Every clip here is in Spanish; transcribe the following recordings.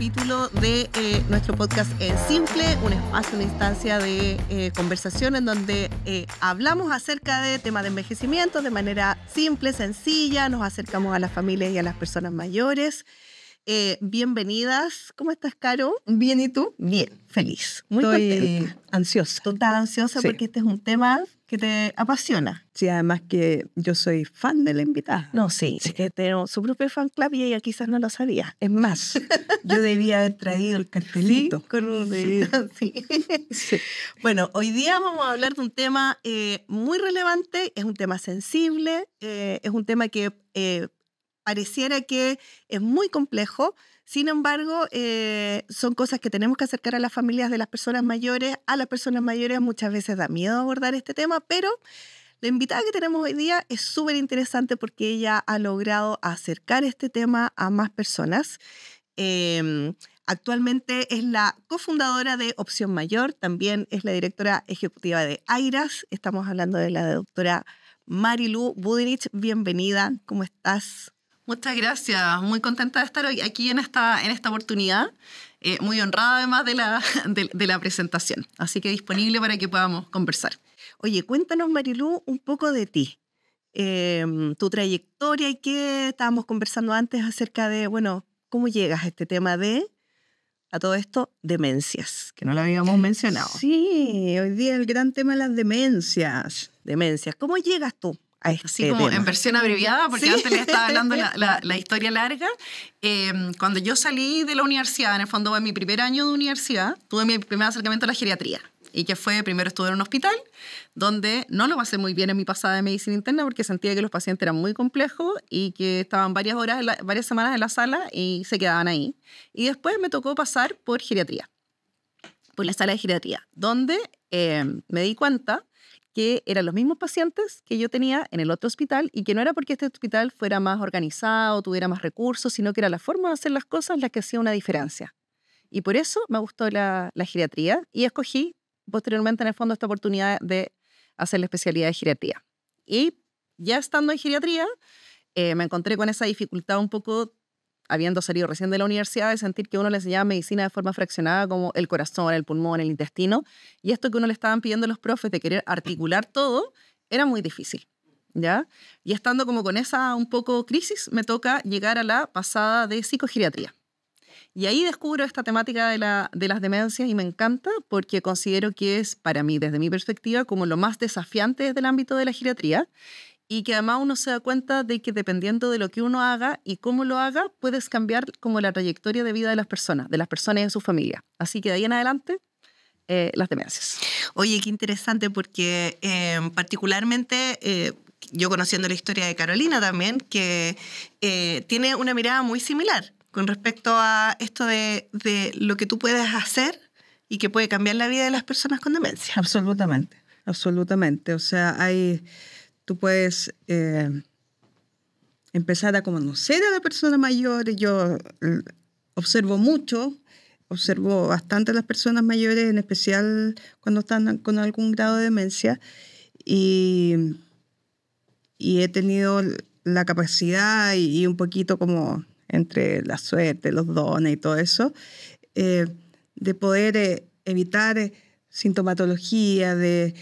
capítulo de nuestro podcast En Simple, un espacio, una instancia de conversación en donde hablamos acerca de temas de envejecimiento de manera simple, sencilla, nos acercamos a las familias y a las personas mayores. Bienvenidas. ¿Cómo estás, Caro? Bien, ¿y tú? Bien, feliz, muy Estoy contenta. ansiosa. ¿Tú estás ansiosa Sí. porque este es un tema que te apasiona? Sí, además que yo soy fan de la invitada. No, sí, es que tenemos su propio fan club y ella quizás no lo sabía. Es más, yo debía haber traído el cartelito. Sí, con un sí. Sí. Bueno, hoy día vamos a hablar de un tema muy relevante, es un tema sensible, es un tema que pareciera que es muy complejo. Sin embargo, son cosas que tenemos que acercar a las familias de las personas mayores. A las personas mayores muchas veces da miedo abordar este tema, pero la invitada que tenemos hoy día es súper interesante porque ella ha logrado acercar este tema a más personas. Actualmente es la cofundadora de Opción Mayor, también es la directora ejecutiva de AIRAS. Estamos hablando de la doctora Marilu Budinich. Bienvenida, ¿cómo estás? Muchas gracias, muy contenta de estar hoy aquí en esta oportunidad, muy honrada además de la presentación, así que disponible para que podamos conversar. Oye, cuéntanos, Marilu, un poco de ti, tu trayectoria y qué estábamos conversando antes acerca de, bueno, cómo llegas a este tema a todo esto, demencias, que no lo habíamos mencionado. Sí, hoy día el gran tema de las demencias. Demencias, ¿cómo llegas tú a este Así como tema? en versión abreviada, porque ¿Sí? antes les estaba hablando la historia larga. Cuando yo salí de la universidad, en el fondo en mi primer año de universidad, tuve mi primer acercamiento a la geriatría. Y que fue, primero estuve en un hospital, donde no lo pasé muy bien en mi pasada de medicina interna, porque sentía que los pacientes eran muy complejos y que estaban varias semanas en la sala y se quedaban ahí. Y después me tocó pasar por geriatría, por la sala de geriatría, donde me di cuenta que eran los mismos pacientes que yo tenía en el otro hospital y que no era porque este hospital fuera más organizado, tuviera más recursos, sino que era la forma de hacer las cosas la que hacía una diferencia. Y por eso me gustó la geriatría y escogí posteriormente en el fondo esta oportunidad de hacer la especialidad de geriatría. Y ya estando en geriatría, me encontré con esa dificultad un poco, habiendo salido recién de la universidad, de sentir que uno le enseñaba medicina de forma fraccionada como el corazón, el pulmón, el intestino, y esto que uno le estaban pidiendo a los profes de querer articular todo, era muy difícil, ¿ya? Y estando como con esa un poco crisis, me toca llegar a la pasada de psicogeriatría. Y ahí descubro esta temática de las demencias y me encanta porque considero que es, para mí, desde mi perspectiva, como lo más desafiante desde el ámbito de la geriatría y que además uno se da cuenta de que dependiendo de lo que uno haga y cómo lo haga, puedes cambiar como la trayectoria de vida de las personas y de su familia. Así que de ahí en adelante, las demencias. Oye, qué interesante porque particularmente yo conociendo la historia de Carolina también, que tiene una mirada muy similar con respecto a esto de lo que tú puedes hacer y que puede cambiar la vida de las personas con demencia. Absolutamente, absolutamente. O sea, tú puedes empezar a conocer a la persona mayor. Yo observo bastante a las personas mayores, en especial cuando están con algún grado de demencia, y he tenido la capacidad y un poquito como entre la suerte, los dones y todo eso, de poder evitar sintomatología, de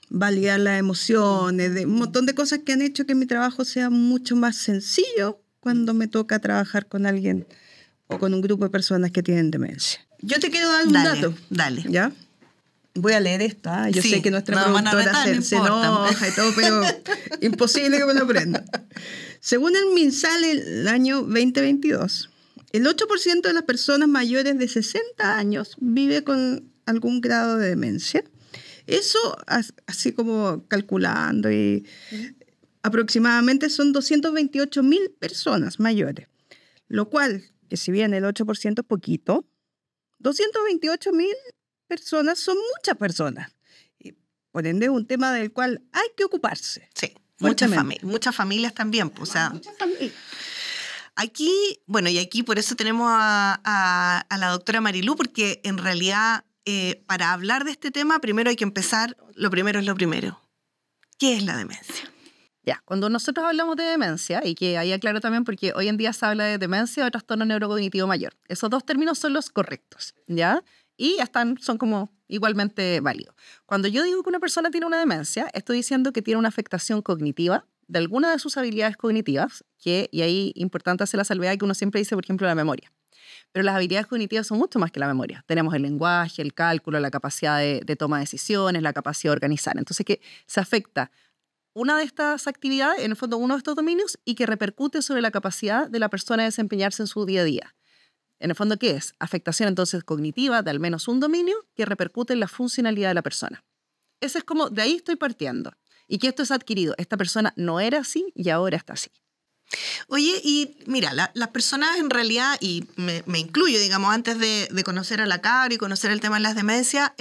validar las emociones, de un montón de cosas que han hecho que mi trabajo sea mucho más sencillo cuando me toca trabajar con alguien o con un grupo de personas que tienen demencia. Yo te quiero dar un dato. Dale. ¿Ya? Voy a leer esto. Yo Sí, sé que nuestra productora se enoja y todo, pero imposible que me lo aprenda. Según el MinSal, el año 2022, el 8% de las personas mayores de 60 años vive con algún grado de demencia. Eso, así como calculando, y aproximadamente son 228.000 personas mayores, lo cual, que si bien el 8% es poquito, 228.000 personas son muchas personas. Y por ende es un tema del cual hay que ocuparse. Sí, muchas familias también. Pues, o sea, muchas familias. Aquí, bueno, y aquí por eso tenemos a la doctora Marilu, porque en realidad para hablar de este tema primero hay que empezar, lo primero es lo primero. ¿Qué es la demencia? Ya, cuando nosotros hablamos de demencia, y que ahí aclaro también porque hoy en día se habla de demencia o trastorno neurocognitivo mayor. Esos dos términos son los correctos, ¿ya? Y son como igualmente válidos. Cuando yo digo que una persona tiene una demencia, estoy diciendo que tiene una afectación cognitiva de alguna de sus habilidades cognitivas, y ahí importante hacer la salvedad que uno siempre dice, por ejemplo, la memoria. Pero las habilidades cognitivas son mucho más que la memoria. Tenemos el lenguaje, el cálculo, la capacidad de toma de decisiones, la capacidad de organizar. Entonces, que se afecta una de estas actividades, en el fondo uno de estos dominios, y que repercute sobre la capacidad de la persona de desempeñarse en su día a día. En el fondo, ¿qué es? Afectación entonces cognitiva de al menos un dominio que repercute en la funcionalidad de la persona. Ese es como, de ahí estoy partiendo. Y que esto es adquirido. Esta persona no era así y ahora está así. Oye, y mira, las personas en realidad, y me incluyo, digamos, antes de conocer a la Cabra y conocer el tema de las demencias,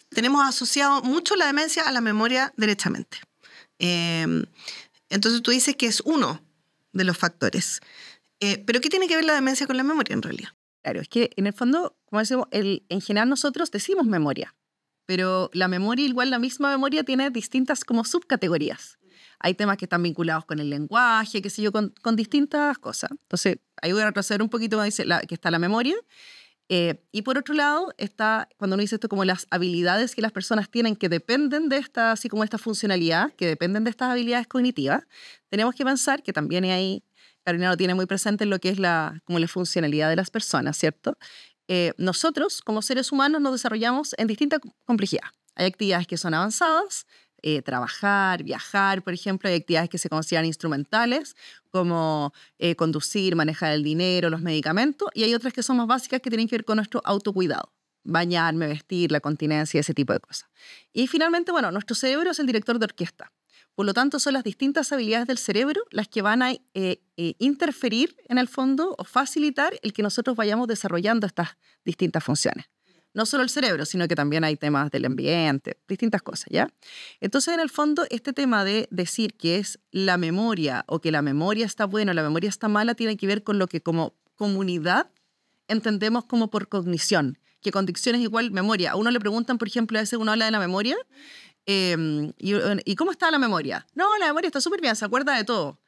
tenemos asociado mucho la demencia a la memoria derechamente. Entonces tú dices que es uno de los factores. ¿Pero qué tiene que ver la demencia con la memoria en realidad? Claro, es que en el fondo, como decimos, en general nosotros decimos memoria, pero la memoria, igual la misma memoria, tiene distintas como subcategorías. Hay temas que están vinculados con el lenguaje, qué sé yo, con distintas cosas. Entonces, ahí voy a retroceder un poquito, dice que está la memoria. Y por otro lado, está, cuando uno dice esto, como las habilidades que las personas tienen que dependen de esta, así como esta funcionalidad, que dependen de estas habilidades cognitivas, tenemos que pensar que también ahí, Carolina lo tiene muy presente en lo que es como la funcionalidad de las personas, ¿cierto? Nosotros, como seres humanos, nos desarrollamos en distinta complejidad. Hay actividades que son avanzadas, trabajar, viajar, por ejemplo. Hay actividades que se consideran instrumentales, como conducir, manejar el dinero, los medicamentos, y hay otras que son más básicas que tienen que ver con nuestro autocuidado, bañarme, vestir, la continencia, ese tipo de cosas. Y finalmente, bueno, nuestro cerebro es el director de orquesta. Por lo tanto, son las distintas habilidades del cerebro las que van a interferir en el fondo o facilitar el que nosotros vayamos desarrollando estas distintas funciones. No solo el cerebro, sino que también hay temas del ambiente, distintas cosas, ¿ya? Entonces, en el fondo, este tema de decir que es la memoria o que la memoria está buena o la memoria está mala tiene que ver con lo que como comunidad entendemos como por cognición, que cognición es igual memoria. A uno le preguntan, por ejemplo, a veces uno habla de la memoria, ¿y cómo está la memoria? No, la memoria está súper bien, se acuerda de todo.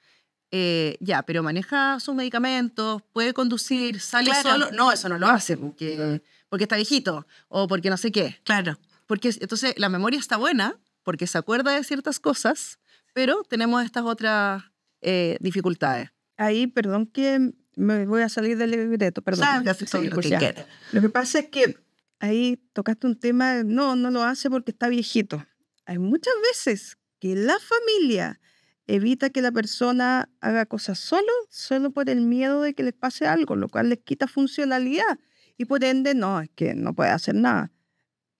Ya, pero maneja sus medicamentos, puede conducir, sale solo. No, eso no lo hace porque está viejito o porque no sé qué. Claro. Entonces, la memoria está buena porque se acuerda de ciertas cosas, pero tenemos estas otras dificultades. Ahí, perdón que me voy a salir del libreto, perdón. Lo que pasa es que ahí tocaste un tema, no lo hace porque está viejito. Hay muchas veces que la familia evita que la persona haga cosas solo por el miedo de que les pase algo, lo cual les quita funcionalidad. Y por ende, no, es que no puede hacer nada.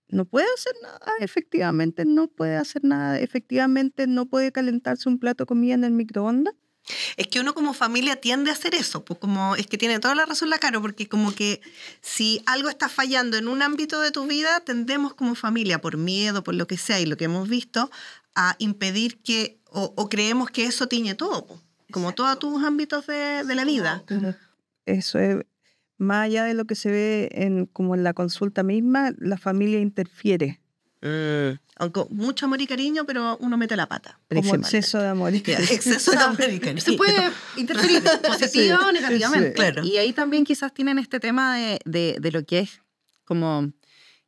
No puede hacer nada, efectivamente no puede hacer nada. Efectivamente no puede calentarse un plato de comida en el microondas. Es que uno como familia tiende a hacer eso, pues como es que tiene toda la razón la Caro, porque como que si algo está fallando en un ámbito de tu vida, tendemos como familia, por miedo, por lo que sea y lo que hemos visto, a impedir que, o creemos que eso tiñe todo, pues, como todos tus ámbitos de la vida. Eso es, más allá de lo que se ve como en la consulta misma, la familia interfiere. Aunque mucho amor y cariño, pero uno mete la pata. Como exceso de amor y cariño. Exceso de amor y cariño. Se puede interferir positiva o negativamente. Sí. Claro. Y ahí también quizás tienen este tema de lo que es como,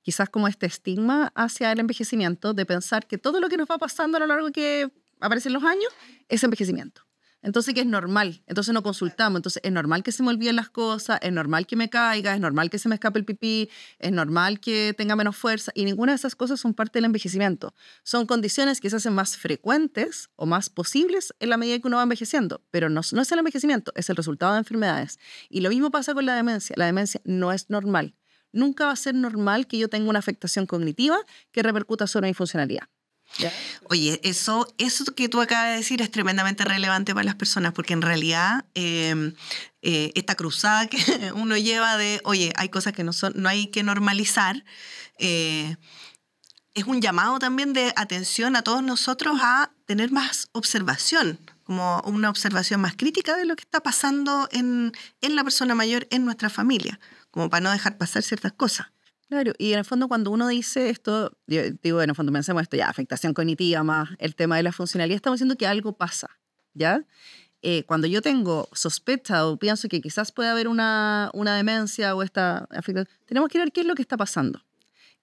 quizás como este estigma hacia el envejecimiento, de pensar que todo lo que nos va pasando a lo largo que aparecen los años es envejecimiento. Entonces, que es normal. Entonces, no consultamos. Entonces, es normal que se me olviden las cosas, es normal que me caiga, es normal que se me escape el pipí, es normal que tenga menos fuerza. Y ninguna de esas cosas son parte del envejecimiento. Son condiciones que se hacen más frecuentes o más posibles en la medida que uno va envejeciendo. Pero no es el envejecimiento, es el resultado de enfermedades. Y lo mismo pasa con la demencia. La demencia no es normal. Nunca va a ser normal que yo tenga una afectación cognitiva que repercuta sobre mi funcionalidad. ¿Ya? Oye, eso que tú acabas de decir es tremendamente relevante para las personas, porque en realidad esta cruzada que uno lleva de, oye, hay cosas que no hay que normalizar, es un llamado también de atención a todos nosotros a tener más observación, como una observación más crítica de lo que está pasando en la persona mayor, en nuestra familia, como para no dejar pasar ciertas cosas. Claro, y en el fondo cuando uno dice esto, yo digo, en el fondo pensemos esto ya, afectación cognitiva más el tema de la funcionalidad, estamos diciendo que algo pasa, ¿ya? Cuando yo tengo sospecha o pienso que quizás puede haber una demencia o esta afectación, tenemos que ver qué es lo que está pasando.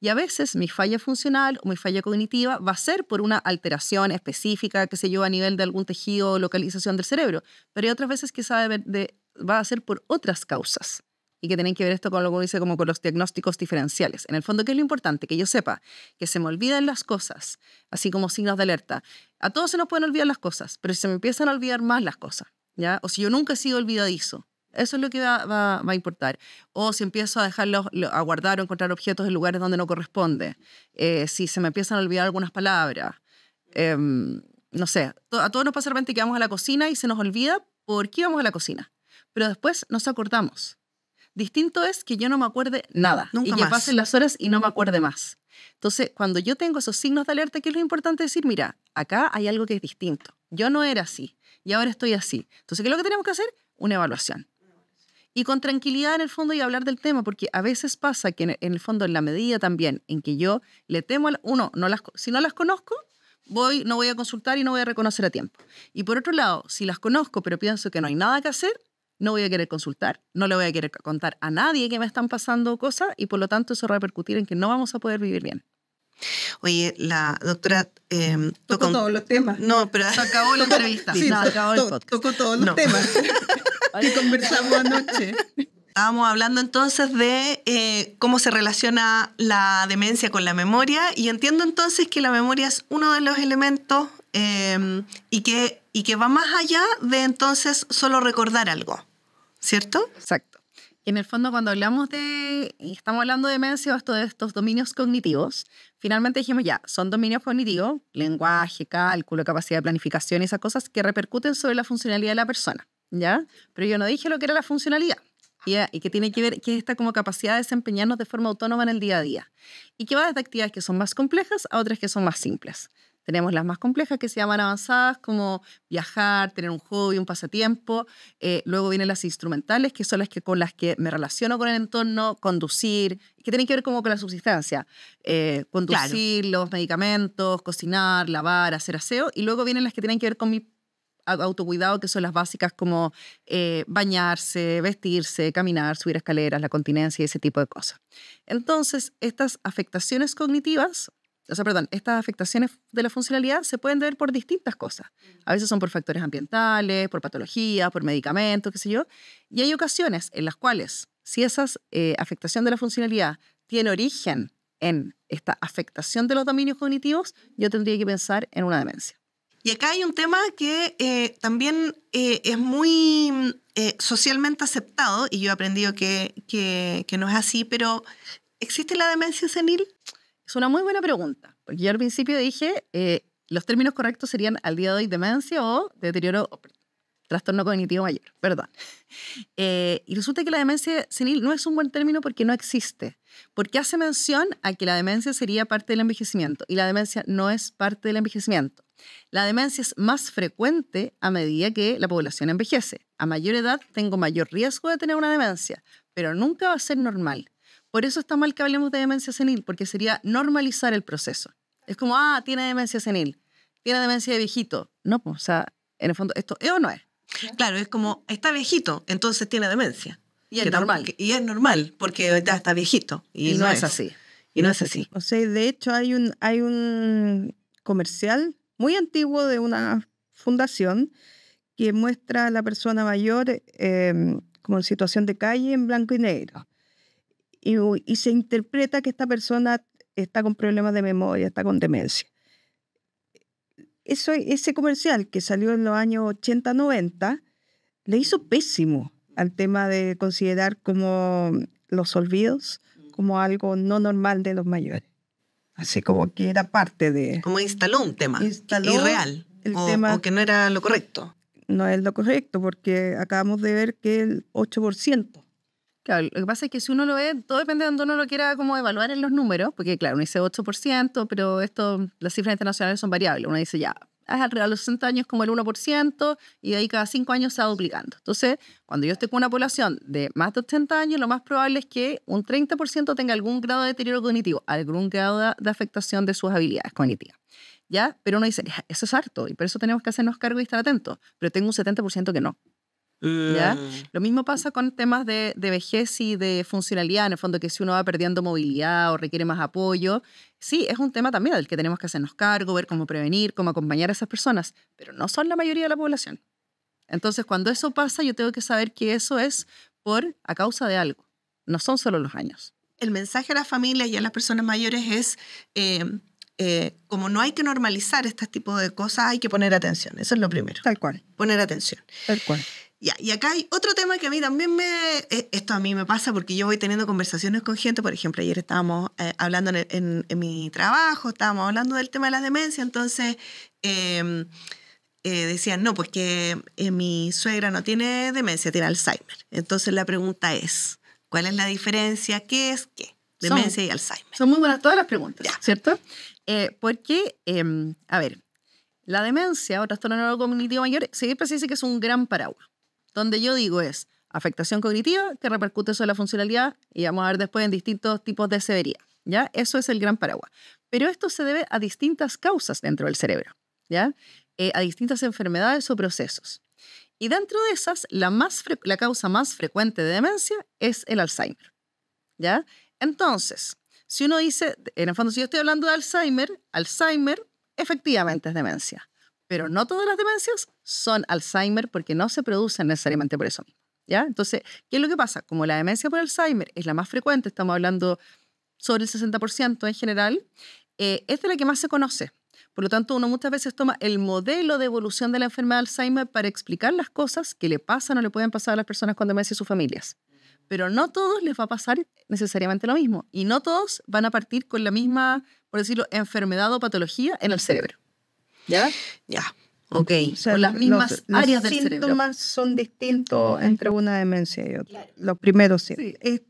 Y a veces mi falla funcional o mi falla cognitiva va a ser por una alteración específica, qué sé yo, a nivel de algún tejido o localización del cerebro, pero hay otras veces que va a ser por otras causas. Y que tienen que ver esto con lo que dice como con los diagnósticos diferenciales. En el fondo, ¿qué es lo importante? Que yo sepa que se me olvidan las cosas, así como signos de alerta. A todos se nos pueden olvidar las cosas, pero si se me empiezan a olvidar más las cosas, ¿ya? O si yo nunca he sido olvidadizo, eso es lo que va a importar. O si empiezo a dejarlos, a guardar o encontrar objetos en lugares donde no corresponde. Si se me empiezan a olvidar algunas palabras. No sé, a todos nos pasa de repente que vamos a la cocina y se nos olvida por qué vamos a la cocina. Pero después nos acordamos. Distinto es que yo no me acuerde nada. Nunca y que más. pasen las horas y no me acuerde más. Entonces, cuando yo tengo esos signos de alerta, ¿qué es lo importante decir? Mira, acá hay algo que es distinto. Yo no era así y ahora estoy así. Entonces, ¿qué es lo que tenemos que hacer? Una evaluación. Y con tranquilidad en el fondo y hablar del tema, porque a veces pasa que en el fondo, en la medida también en que yo le temo a si no las conozco, no voy a consultar y no voy a reconocer a tiempo. Y por otro lado, si las conozco pero pienso que no hay nada que hacer, no voy a querer consultar, no le voy a querer contar a nadie que me están pasando cosas y por lo tanto eso va a repercutir en que no vamos a poder vivir bien. Oye, la doctora tocó todos los temas. No, pero se acabó la entrevista. Sí, se acabó el podcast. Tocó todos los temas que conversamos anoche. Estábamos hablando entonces de cómo se relaciona la demencia con la memoria y entiendo entonces que la memoria es uno de los elementos y que va más allá de entonces solo recordar algo, ¿cierto? Exacto. Y en el fondo cuando estamos hablando de demencia o de estos dominios cognitivos, finalmente dijimos ya, son dominios cognitivos, lenguaje, cálculo, capacidad de planificación y esas cosas que repercuten sobre la funcionalidad de la persona, ¿ya? Pero yo no dije lo que era la funcionalidad. Y que tiene que ver que es esta como capacidad de desempeñarnos de forma autónoma en el día a día. Y que va desde actividades que son más complejas a otras que son más simples. Tenemos las más complejas que se llaman avanzadas, como viajar, tener un hobby, un pasatiempo. Luego vienen las instrumentales, que son con las que me relaciono con el entorno, conducir, que tienen que ver como con la subsistencia. Conducir, claro. Los medicamentos, cocinar, lavar, hacer aseo. Y luego vienen las que tienen que ver con mi autocuidado, que son las básicas como bañarse, vestirse, caminar, subir escaleras, la continencia y ese tipo de cosas. Entonces, estas afectaciones cognitivas, estas afectaciones de la funcionalidad se pueden ver por distintas cosas. A veces son por factores ambientales, por patologías, por medicamentos, qué sé yo. Y hay ocasiones en las cuales, si esa afectación de la funcionalidad tiene origen en esta afectación de los dominios cognitivos, yo tendría que pensar en una demencia. Y acá hay un tema que también es muy socialmente aceptado, y yo he aprendido que no es así, pero ¿existe la demencia senil? Es una muy buena pregunta, porque yo al principio dije, los términos correctos serían al día de hoy demencia o trastorno cognitivo mayor, perdón. Y resulta que la demencia senil no es un buen término porque no existe, porque hace mención a que la demencia sería parte del envejecimiento, y la demencia no es parte del envejecimiento. La demencia es más frecuente a medida que la población envejece. A mayor edad tengo mayor riesgo de tener una demencia, pero nunca va a ser normal. Por eso está mal que hablemos de demencia senil, porque sería normalizar el proceso. Es como, tiene demencia senil, tiene demencia de viejito. No, pues, o sea, en el fondo, ¿esto es o no es? Claro, es como, está viejito, entonces tiene demencia. Y es normal. Y es normal, porque ya está viejito. Y no es así. Y no es así. O sea, de hecho hay un comercial muy antiguo de una fundación que muestra a la persona mayor como en situación de calle en blanco y negro. Y se interpreta que esta persona está con problemas de memoria, está con demencia. Ese comercial que salió en los años 80-90 le hizo pésimo al tema de considerar como los olvidos como algo no normal de los mayores. Así como que era parte de... Como instaló un tema irreal o que no era lo correcto. No es lo correcto, porque acabamos de ver que el 8%. Claro, lo que pasa es que si uno lo ve, todo depende de donde uno lo quiera como evaluar en los números, porque claro, uno dice 8%, pero las cifras internacionales son variables. Uno dice ya, a los 60 años como el 1%, y de ahí cada 5 años se va duplicando. Entonces, cuando yo estoy con una población de más de 80 años, lo más probable es que un 30% tenga algún grado de deterioro cognitivo, algún grado de afectación de sus habilidades cognitivas. ¿Ya? Pero uno dice, eso es harto, y por eso tenemos que hacernos cargo y estar atentos. Pero tengo un 70% que no. ¿Ya? Lo mismo pasa con temas de vejez y de funcionalidad, en el fondo, que si uno va perdiendo movilidad o requiere más apoyo, sí, es un tema también del que tenemos que hacernos cargo, ver cómo prevenir, cómo acompañar a esas personas, pero no son la mayoría de la población. Entonces, cuando eso pasa, yo tengo que saber que eso es a causa de algo, no son solo los años. El mensaje a las familias y a las personas mayores es, como no hay que normalizar este tipo de cosas, hay que poner atención, eso es lo primero. Tal cual. Poner atención. Tal cual. Ya, y acá hay otro tema que a mí también esto a mí me pasa porque yo voy teniendo conversaciones con gente. Por ejemplo, ayer estábamos hablando en mi trabajo, estábamos hablando del tema de la demencia, entonces decían, no, pues que mi suegra no tiene demencia, tiene Alzheimer. Entonces la pregunta es, ¿cuál es la diferencia? ¿Qué es qué? Demencia y Alzheimer. Son muy buenas todas las preguntas, ya. ¿Cierto? Porque, a ver, la demencia o trastorno neurocognitivo mayor siempre se dice que es un gran paraguas. Donde yo digo es afectación cognitiva que repercute sobre la funcionalidad, y vamos a ver después en distintos tipos de severidad, ¿ya? Eso es el gran paraguas. Pero esto se debe a distintas causas dentro del cerebro, ¿ya? A distintas enfermedades o procesos. Y dentro de esas, la causa más frecuente de demencia es el Alzheimer, ¿ya? Entonces, si uno dice, en el fondo, si yo estoy hablando de Alzheimer efectivamente es demencia. Pero no todas las demencias son Alzheimer porque no se producen necesariamente por eso mismo, ¿ya? Entonces, ¿qué es lo que pasa? Como la demencia por Alzheimer es la más frecuente, estamos hablando sobre el 60% en general, es de la que más se conoce. Por lo tanto, uno muchas veces toma el modelo de evolución de la enfermedad de Alzheimer para explicar las cosas que le pasan o le pueden pasar a las personas con demencia y sus familias. Pero no a todos les va a pasar necesariamente lo mismo. Y no todos van a partir con la misma, por decirlo, enfermedad o patología en el cerebro. ¿Ya? Ya, ok. O sea, las mismas áreas del cerebro. Los síntomas son distintos entre una demencia y otra. Claro. Los primeros sí.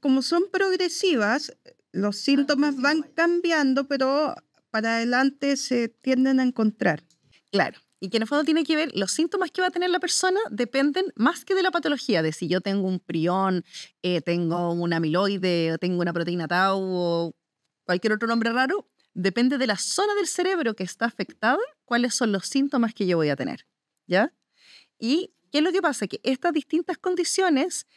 Como son progresivas, los síntomas van cambiando, pero para adelante se tienden a encontrar. Claro. Y que en el fondo tiene que ver, los síntomas que va a tener la persona dependen más que de la patología, de si yo tengo un prión, tengo un amiloide, o tengo una proteína tau o cualquier otro nombre raro. Depende de la zona del cerebro que está afectada, cuáles son los síntomas que yo voy a tener, ¿ya? ¿Y qué es lo que pasa? Que estas distintas condiciones,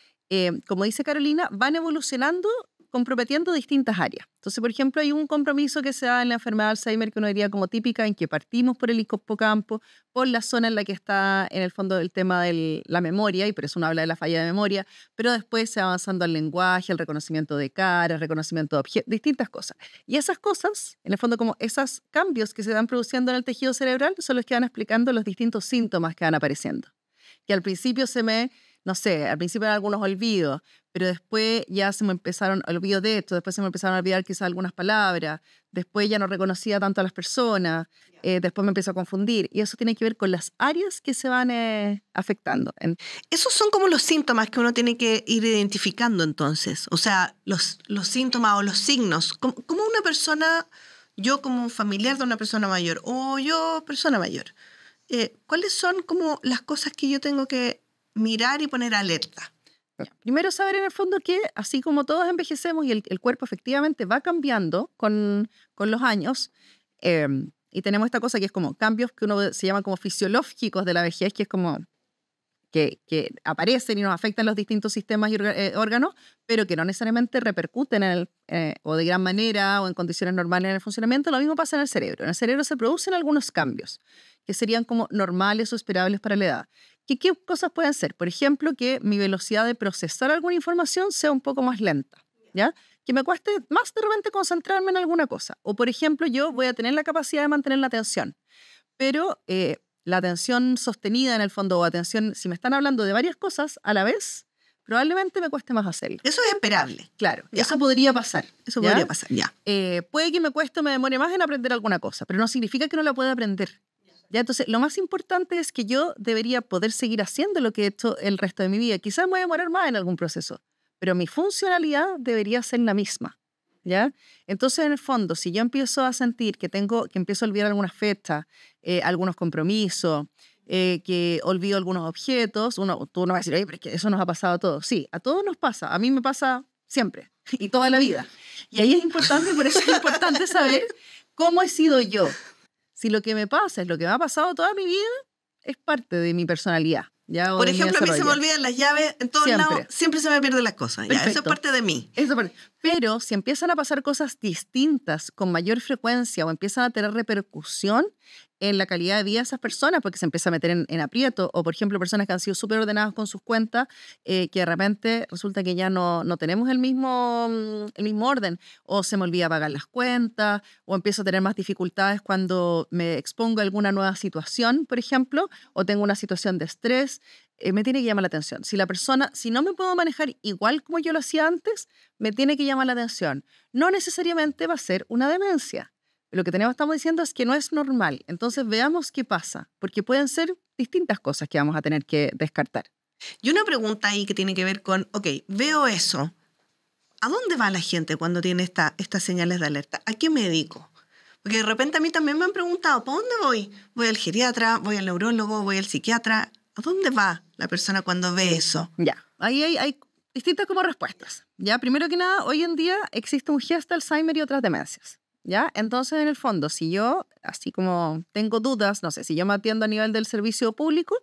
como dice Carolina, van evolucionando comprometiendo distintas áreas. Entonces, por ejemplo, hay un compromiso que se da en la enfermedad de Alzheimer que uno diría como típica, en que partimos por el hipocampo, por la zona en la que está en el fondo el tema de la memoria, y por eso uno habla de la falla de memoria, pero después se va avanzando al lenguaje, al reconocimiento de caras, reconocimiento de objetos, distintas cosas. Y esas cosas, en el fondo como esos cambios que se van produciendo en el tejido cerebral, son los que van explicando los distintos síntomas que van apareciendo. Que al principio no sé, al principio eran algunos olvidos, pero después ya se me empezaron, olvido de esto, después se me empezaron a olvidar quizás algunas palabras, después ya no reconocía tanto a las personas, después me empezó a confundir, y eso tiene que ver con las áreas que se van afectando. Esos son como los síntomas que uno tiene que ir identificando entonces, o sea, los síntomas o los signos, como una persona, yo como un familiar de una persona mayor, o yo persona mayor, ¿cuáles son como las cosas que yo tengo que mirar y poner alerta? Primero saber en el fondo que así como todos envejecemos y el cuerpo efectivamente va cambiando con los años, y tenemos esta cosa que es como cambios que uno se llama como fisiológicos de la vejez, que es como que aparecen y nos afectan los distintos sistemas y órganos, pero que no necesariamente repercuten o de gran manera o en condiciones normales en el funcionamiento. Lo mismo pasa en el cerebro. En el cerebro se producen algunos cambios que serían como normales o esperables para la edad. ¿Qué cosas pueden ser? Por ejemplo, que mi velocidad de procesar alguna información sea un poco más lenta, ¿ya? Que me cueste más de repente concentrarme en alguna cosa. O, por ejemplo, yo voy a tener la capacidad de mantener la atención, pero la atención sostenida en el fondo, o atención, si me están hablando de varias cosas a la vez, probablemente me cueste más hacerlo. Eso es esperable. Claro, ya. Eso podría pasar. Eso ¿ya? Podría pasar, ya. Puede que me cueste o me demore más en aprender alguna cosa, pero no significa que no la pueda aprender. ¿Ya? Entonces, lo más importante es que yo debería poder seguir haciendo lo que he hecho el resto de mi vida. Quizás me voy a demorar más en algún proceso, pero mi funcionalidad debería ser la misma. ¿ya? Entonces, en el fondo, si yo empiezo a sentir que empiezo a olvidar algunas fechas, algunos compromisos, que olvido algunos objetos, tú no vas a decir, oye, pero es que eso nos ha pasado a todos. Sí, a todos nos pasa. A mí me pasa siempre y toda la vida. Y ahí es importante, por eso es importante saber cómo he sido yo. Si lo que me pasa es lo que me ha pasado toda mi vida, es parte de mi personalidad. ¿Ya? Por ejemplo, a mí se me olvidan las llaves en todos lados, siempre se me pierden las cosas. Ya, eso es parte de mí. Pero si empiezan a pasar cosas distintas con mayor frecuencia o empiezan a tener repercusión en la calidad de vida de esas personas, porque se empieza a meter en aprieto, o por ejemplo personas que han sido súper ordenadas con sus cuentas, que de repente resulta que ya no tenemos el mismo orden, o se me olvida pagar las cuentas, o empiezo a tener más dificultades cuando me expongo a alguna nueva situación, por ejemplo, o tengo una situación de estrés, me tiene que llamar la atención. Si no me puedo manejar igual como yo lo hacía antes, me tiene que llamar la atención. No necesariamente va a ser una demencia. Lo que estamos diciendo es que no es normal. Entonces veamos qué pasa, porque pueden ser distintas cosas que vamos a tener que descartar. Y una pregunta ahí que tiene que ver con, veo eso. ¿A dónde va la gente cuando tiene estas señales de alerta? ¿A qué me dedico? Porque de repente a mí también me han preguntado, ¿para dónde voy? ¿Voy al geriatra? ¿Voy al neurólogo? ¿Voy al psiquiatra? ¿A dónde va la persona cuando ve eso? Ya, ahí hay distintas como respuestas. Ya, primero que nada, hoy en día existe un GEST, Alzheimer y otras demencias. ¿Ya? Entonces, en el fondo, si yo, así como tengo dudas, no sé, si yo me atiendo a nivel del servicio público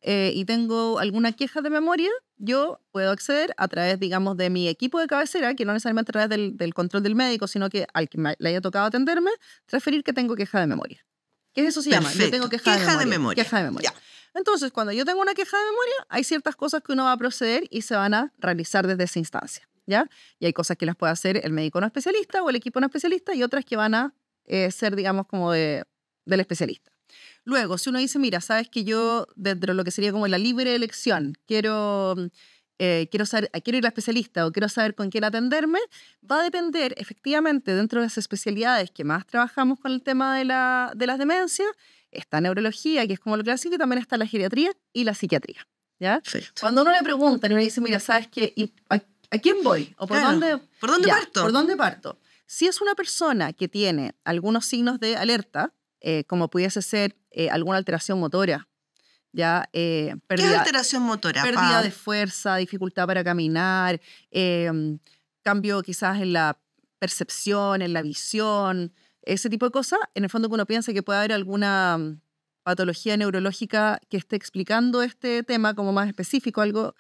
y tengo alguna queja de memoria, yo puedo acceder a través, digamos, de mi equipo de cabecera, que no necesariamente a través del control del médico, sino que al que le haya tocado atenderme, transferir que tengo queja de memoria. ¿Qué es eso se llama? Yo tengo queja de memoria. Queja de memoria. Ya. Entonces, cuando yo tengo una queja de memoria, hay ciertas cosas que uno va a proceder y se van a realizar desde esa instancia. ¿Ya? Y hay cosas que las puede hacer el médico no especialista o el equipo no especialista y otras que van a ser, digamos, como del especialista. Luego, si uno dice, mira, sabes que yo, dentro de lo que sería como la libre elección, quiero ir al especialista o quiero saber con quién atenderme, va a depender, efectivamente, dentro de las especialidades que más trabajamos con el tema de las demencias, está neurología, que es como lo clásico, y también está la geriatría y la psiquiatría. ¿Ya? Perfecto. Cuando uno le pregunta y uno dice, mira, ¿sabes qué? ¿A quién voy? ¿O por dónde parto? ¿Por dónde parto? Si es una persona que tiene algunos signos de alerta, como pudiese ser alguna alteración motora, ¿ya? ¿Qué es alteración motora? Pérdida de fuerza, dificultad para caminar, cambio quizás en la percepción, en la visión, ese tipo de cosas, en el fondo uno piensa que puede haber alguna patología neurológica que esté explicando este tema como más específico, algo.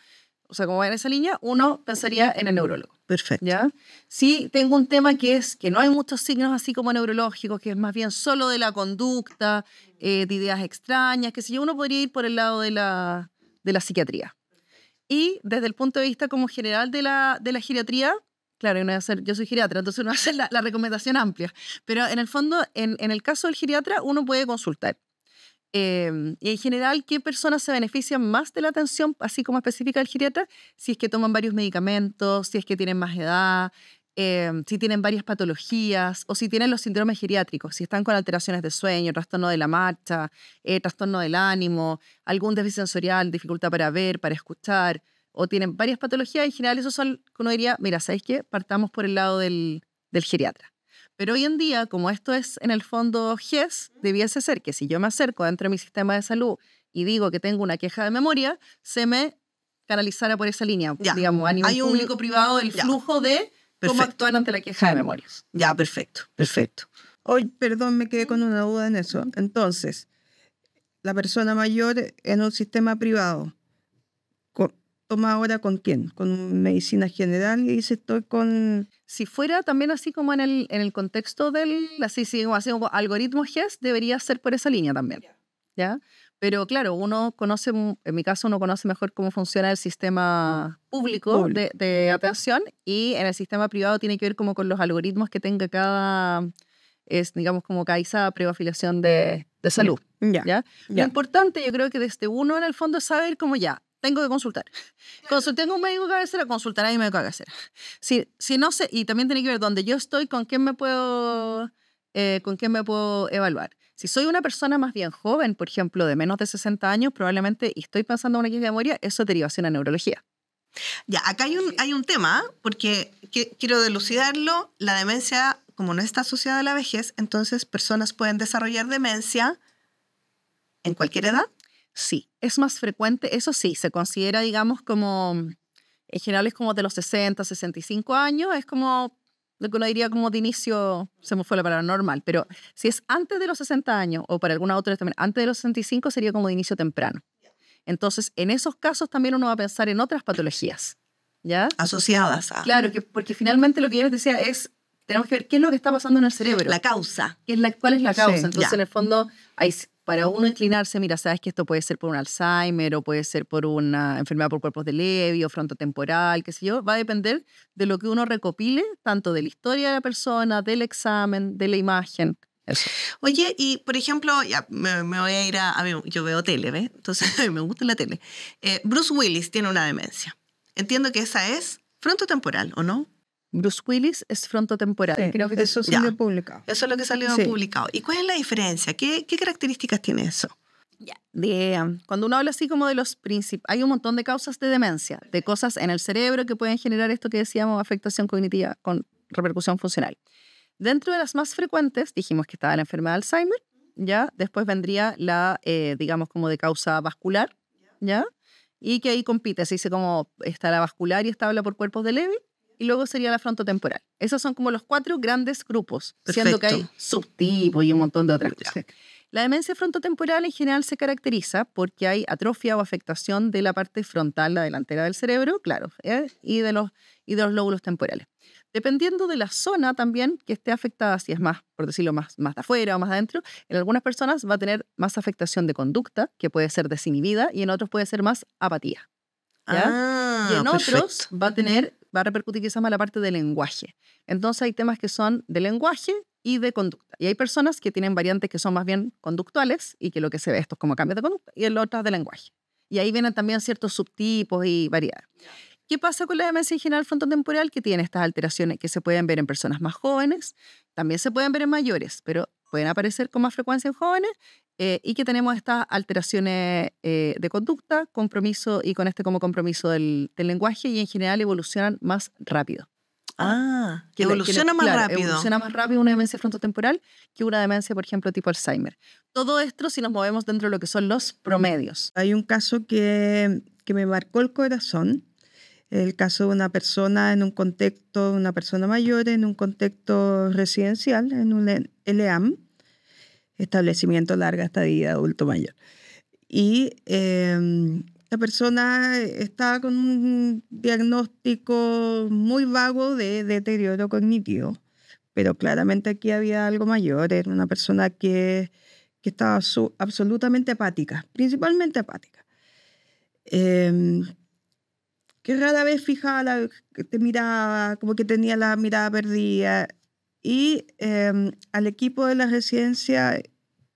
O sea, como va en esa línea, uno pensaría en el neurólogo. Perfecto. ¿Ya? Si tengo un tema que es que no hay muchos signos así como neurológicos, que es más bien solo de la conducta, de ideas extrañas, que si yo, uno podría ir por el lado de la psiquiatría. Y desde el punto de vista como general de la geriatría, claro, yo soy geriatra, entonces uno va a hacer la recomendación amplia. Pero en el fondo, en el caso del geriatra, uno puede consultar. Y en general, ¿qué personas se benefician más de la atención, así como específica del geriatra? Si es que toman varios medicamentos, si es que tienen más edad, si tienen varias patologías o si tienen los síndromes geriátricos, si están con alteraciones de sueño, trastorno de la marcha, trastorno del ánimo, algún déficit sensorial, dificultad para ver, para escuchar, o tienen varias patologías. En general, esos son que uno diría, mira, ¿sabes qué? Partamos por el lado del geriatra. Pero hoy en día, como esto es en el fondo GES, debiese ser que si yo me acerco dentro de mi sistema de salud y digo que tengo una queja de memoria, se me canalizara por esa línea, digamos, a nivel público-privado, el flujo de cómo actuar ante la queja de memorias. Ya, perfecto. Hoy, perdón, me quedé con una duda en eso. Entonces, la persona mayor en un sistema privado, ¿toma ahora con quién? ¿Con medicina general? Y dice, estoy con... Si fuera también así como en el contexto del así como algoritmo GES, debería ser por esa línea también. ¿Ya? Pero claro, uno conoce, en mi caso, uno conoce mejor cómo funciona el sistema público de atención, y en el sistema privado tiene que ver como con los algoritmos que tenga digamos, como cada preafiliación de salud. ¿Ya? Lo importante, yo creo que desde uno en el fondo es saber cómo tengo que consultar. Tengo un médico de cabecera, consultaré a mi médico de cabecera. Si no sé, y también tiene que ver dónde yo estoy, con quién me puedo evaluar. Si soy una persona más bien joven, por ejemplo, de menos de 60 años, probablemente, y estoy pensando en una queja de memoria, eso es derivación a neurología. Ya, acá hay un tema, porque quiero dilucidarlo. La demencia, como no está asociada a la vejez, entonces personas pueden desarrollar demencia en cualquier edad. Sí, es más frecuente, eso sí, se considera, digamos, como, en general es como de los 60, 65 años, es como lo que uno diría como de inicio, se me fue la palabra normal, pero si es antes de los 60 años, o para alguna otra también, antes de los 65 sería como de inicio temprano. Entonces, en esos casos también uno va a pensar en otras patologías, ¿ya? Asociadas a... Claro, porque finalmente lo que yo les decía es, tenemos que ver qué es lo que está pasando en el cerebro. La causa. ¿Cuál es la causa? Sí, entonces, ya. en el fondo, para uno inclinarse, mira, sabes que esto puede ser por un Alzheimer o puede ser por una enfermedad por cuerpos de Levy o frontotemporal, qué sé yo, va a depender de lo que uno recopile, tanto de la historia de la persona, del examen, de la imagen. Eso. Oye, y por ejemplo, ya me voy a ir a mí, yo veo tele, ¿ves? Entonces me gusta la tele. Bruce Willis tiene una demencia. Entiendo que esa es frontotemporal, ¿o no? Bruce Willis es frontotemporal. Sí, Creo que eso salió publicado. Eso es lo que salió Sí. publicado. ¿Y cuál es la diferencia? ¿Qué características tiene eso? Cuando uno habla así como de los principios, hay un montón de causas de demencia, de cosas en el cerebro que pueden generar esto que decíamos, afectación cognitiva con repercusión funcional. Dentro de las más frecuentes, dijimos que estaba la enfermedad de Alzheimer, ¿ya? Después vendría la, digamos, como de causa vascular, ¿ya? Y que ahí compite, se dice como está la vascular y está habla por cuerpos de Levy, y luego sería la frontotemporal. Esos son como los 4 grandes grupos, siendo que hay subtipos y un montón de otras cosas. La demencia frontotemporal en general se caracteriza porque hay atrofia o afectación de la parte frontal, la delantera del cerebro, claro, y de los lóbulos temporales. Dependiendo de la zona también que esté afectada, si es más, por decirlo, más de afuera o más adentro, en algunas personas va a tener más afectación de conducta, que puede ser desinhibida, y en otros puede ser más apatía. ¿Ya? Y en otros va a repercutir quizás más la parte del lenguaje. Entonces hay temas que son de lenguaje y de conducta. Y hay personas que tienen variantes que son más bien conductuales y que lo que se ve esto es como cambios de conducta, y en otras de lenguaje. Y ahí vienen también ciertos subtipos y variedades. ¿Qué pasa con la demencia en general frontotemporal? Que tiene estas alteraciones que se pueden ver en personas más jóvenes, también se pueden ver en mayores, pero pueden aparecer con más frecuencia en jóvenes, y que tenemos estas alteraciones de conducta, compromiso y con como compromiso del lenguaje, y en general evolucionan más rápido. Que evoluciona más rápido. Evoluciona más rápido una demencia frontotemporal que una demencia, por ejemplo, tipo Alzheimer. Todo esto si nos movemos dentro de lo que son los promedios. Hay un caso que me marcó el corazón. El caso de una persona en un contexto, una persona mayor en un contexto residencial, en un ELEAM, establecimiento larga estadía adulto mayor. Y la persona estaba con un diagnóstico muy vago de deterioro cognitivo, pero claramente aquí había algo mayor. Era una persona que estaba absolutamente apática, principalmente apática. Que rara vez fijaba, te miraba, como que tenía la mirada perdida. Y al equipo de la residencia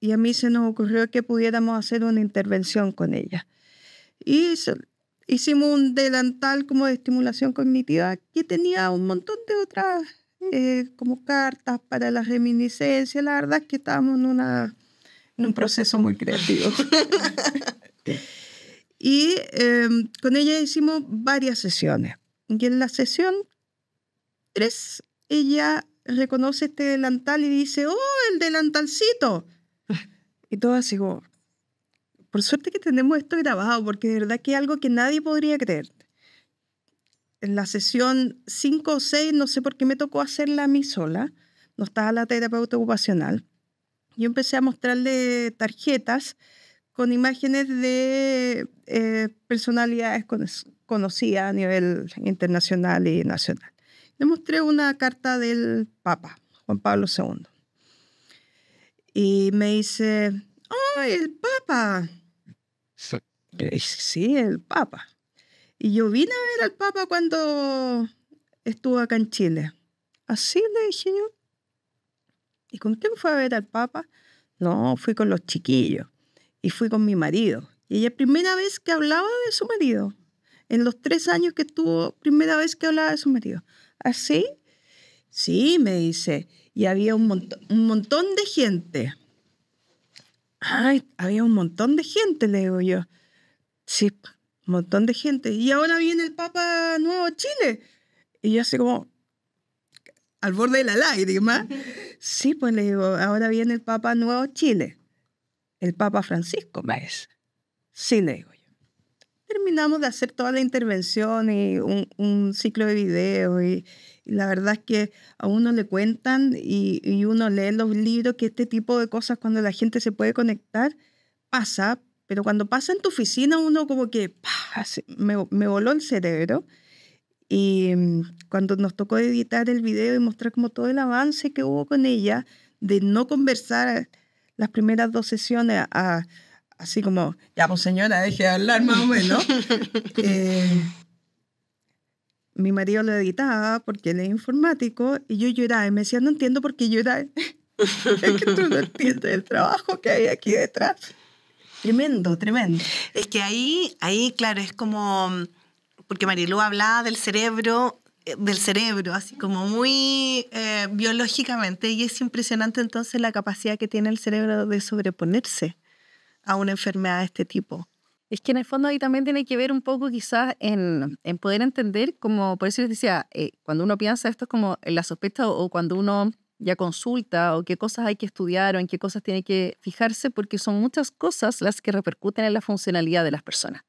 y a mí se nos ocurrió que pudiéramos hacer una intervención con ella. Y hicimos un delantal como de estimulación cognitiva que tenía un montón de otras como cartas para la reminiscencia. La verdad es que estábamos en un proceso muy creativo. Y con ella hicimos varias sesiones. Y en la sesión 3, ella reconoce este delantal y dice, ¡oh, el delantalcito! Y todo así como, por suerte que tenemos esto grabado, porque de verdad que es algo que nadie podría creer. En la sesión 5 o 6, no sé por qué me tocó hacerla a mí sola, no estaba la terapeuta ocupacional. Yo empecé a mostrarle tarjetas con imágenes de personalidades conocidas a nivel internacional y nacional. Le mostré una carta del Papa, Juan Pablo II. Y me dice, ¡oh, el Papa! Sí, el Papa. Y yo vine a ver al Papa cuando estuvo acá en Chile. Así le dije yo. ¿Y con quién fue a ver al Papa? No, fui con los chiquillos. Y fui con mi marido. Y ella, primera vez que hablaba de su marido. En los 3 años que estuvo, primera vez que hablaba de su marido. ¿Así? Sí, me dice. Y había un montón de gente. Ay, había un montón de gente, le digo yo. Sí, un montón de gente. Y ahora viene el Papa Nuevo Chile. Y yo así como, al borde de la lágrima. Sí, pues le digo, ahora viene el Papa Nuevo Chile. El Papa Francisco, ¿ves? Sí, le digo yo. Terminamos de hacer toda la intervención y un ciclo de video y la verdad es que a uno le cuentan y uno lee los libros que este tipo de cosas cuando la gente se puede conectar pasa, pero cuando pasa en tu oficina uno como que me voló el cerebro. Y cuando nos tocó editar el video y mostrar como todo el avance que hubo con ella, de no conversar las primeras 2 sesiones así como, ya pues señora, deje de hablar más o menos. Mi marido lo editaba porque él es informático y yo lloraba y me decía, no entiendo por qué llorar. Es que tú no entiendes el trabajo que hay aquí detrás. Tremendo, tremendo. Es que ahí claro, es como... Porque Marilu hablaba del cerebro, así como muy biológicamente, y es impresionante entonces la capacidad que tiene el cerebro de sobreponerse a una enfermedad de este tipo. Es que en el fondo ahí también tiene que ver un poco quizás en poder entender, como por eso les decía, cuando uno piensa esto es como en la sospecha o cuando uno ya consulta o qué cosas hay que estudiar o en qué cosas tiene que fijarse, porque son muchas cosas las que repercuten en la funcionalidad de las personas.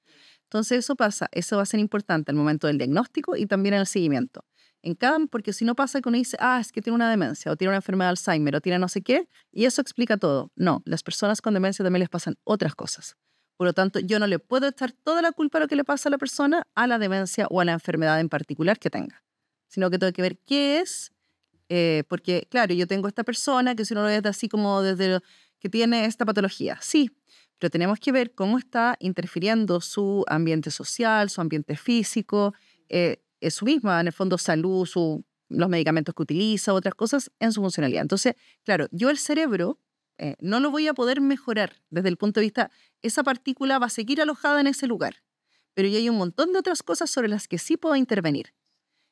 Entonces eso va a ser importante al momento del diagnóstico y también en el seguimiento. Porque si no pasa que uno dice, es que tiene una demencia o tiene una enfermedad de Alzheimer o tiene no sé qué, y eso explica todo. No, las personas con demencia también les pasan otras cosas. Por lo tanto, yo no le puedo echar toda la culpa de lo que le pasa a la persona a la demencia o a la enfermedad en particular que tenga, sino que tengo que ver qué es, porque claro, yo tengo esta persona que si uno lo ve así como desde que tiene esta patología, sí, pero tenemos que ver cómo está interfiriendo su ambiente social, su ambiente físico, su misma, en el fondo, salud, los medicamentos que utiliza, otras cosas en su funcionalidad. Entonces, claro, yo el cerebro no lo voy a poder mejorar desde el punto de vista, esa partícula va a seguir alojada en ese lugar, pero ya hay un montón de otras cosas sobre las que sí puedo intervenir.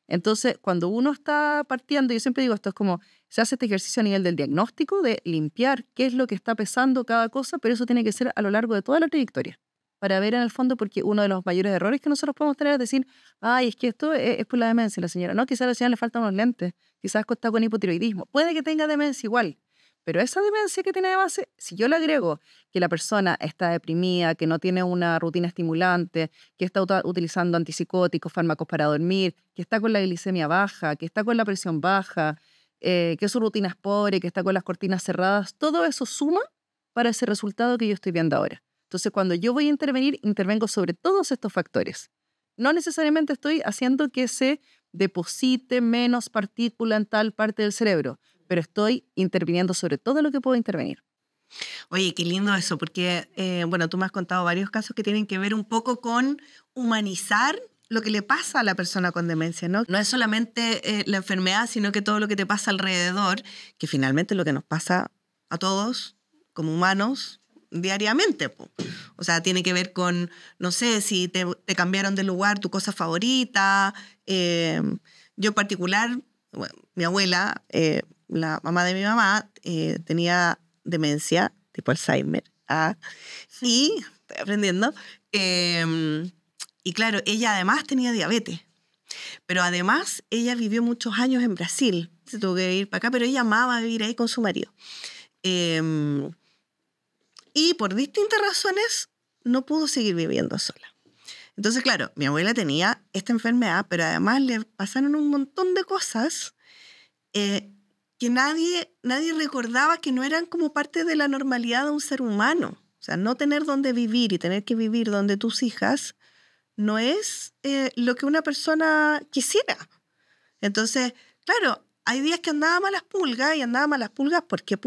Entonces, cuando uno está partiendo, yo siempre digo esto, es como se hace este ejercicio a nivel del diagnóstico, de limpiar qué es lo que está pesando cada cosa, pero eso tiene que ser a lo largo de toda la trayectoria, para ver en el fondo, porque uno de los mayores errores que nosotros podemos tener es decir, es que esto es por la demencia, la señora. No, quizás a la señora le faltan unos lentes, quizás está con hipotiroidismo, puede que tenga demencia igual, pero esa demencia que tiene de base, si yo le agrego que la persona está deprimida, que no tiene una rutina estimulante, que está utilizando antipsicóticos, fármacos para dormir, que está con la glicemia baja, que está con la presión baja, que su rutina es pobre, que está con las cortinas cerradas, todo eso suma para ese resultado que yo estoy viendo ahora. Entonces, cuando yo voy a intervenir, intervengo sobre todos estos factores. No necesariamente estoy haciendo que se deposite menos partícula en tal parte del cerebro, pero estoy interviniendo sobre todo lo que puedo intervenir. Oye, qué lindo eso, porque, tú me has contado varios casos que tienen que ver un poco con humanizar lo que le pasa a la persona con demencia, ¿no? No es solamente la enfermedad, sino que todo lo que te pasa alrededor, que finalmente es lo que nos pasa a todos como humanos diariamente. O sea, tiene que ver con, no sé, si te cambiaron de lugar, tu cosa favorita. Yo en particular, mi abuela, la mamá de mi mamá, tenía demencia, tipo Alzheimer. Y estoy aprendiendo. Y claro, ella además tenía diabetes. Pero además ella vivió muchos años en Brasil. Se tuvo que ir para acá, pero ella amaba vivir ahí con su marido. Y por distintas razones no pudo seguir viviendo sola. Entonces, claro, mi abuela tenía esta enfermedad, pero además le pasaron un montón de cosas que nadie recordaba, que no eran como parte de la normalidad de un ser humano. O sea, no tener dónde vivir y tener que vivir donde tus hijas no es lo que una persona quisiera. Entonces, claro, hay días que andaba malas pulgas, y andaba malas pulgas porque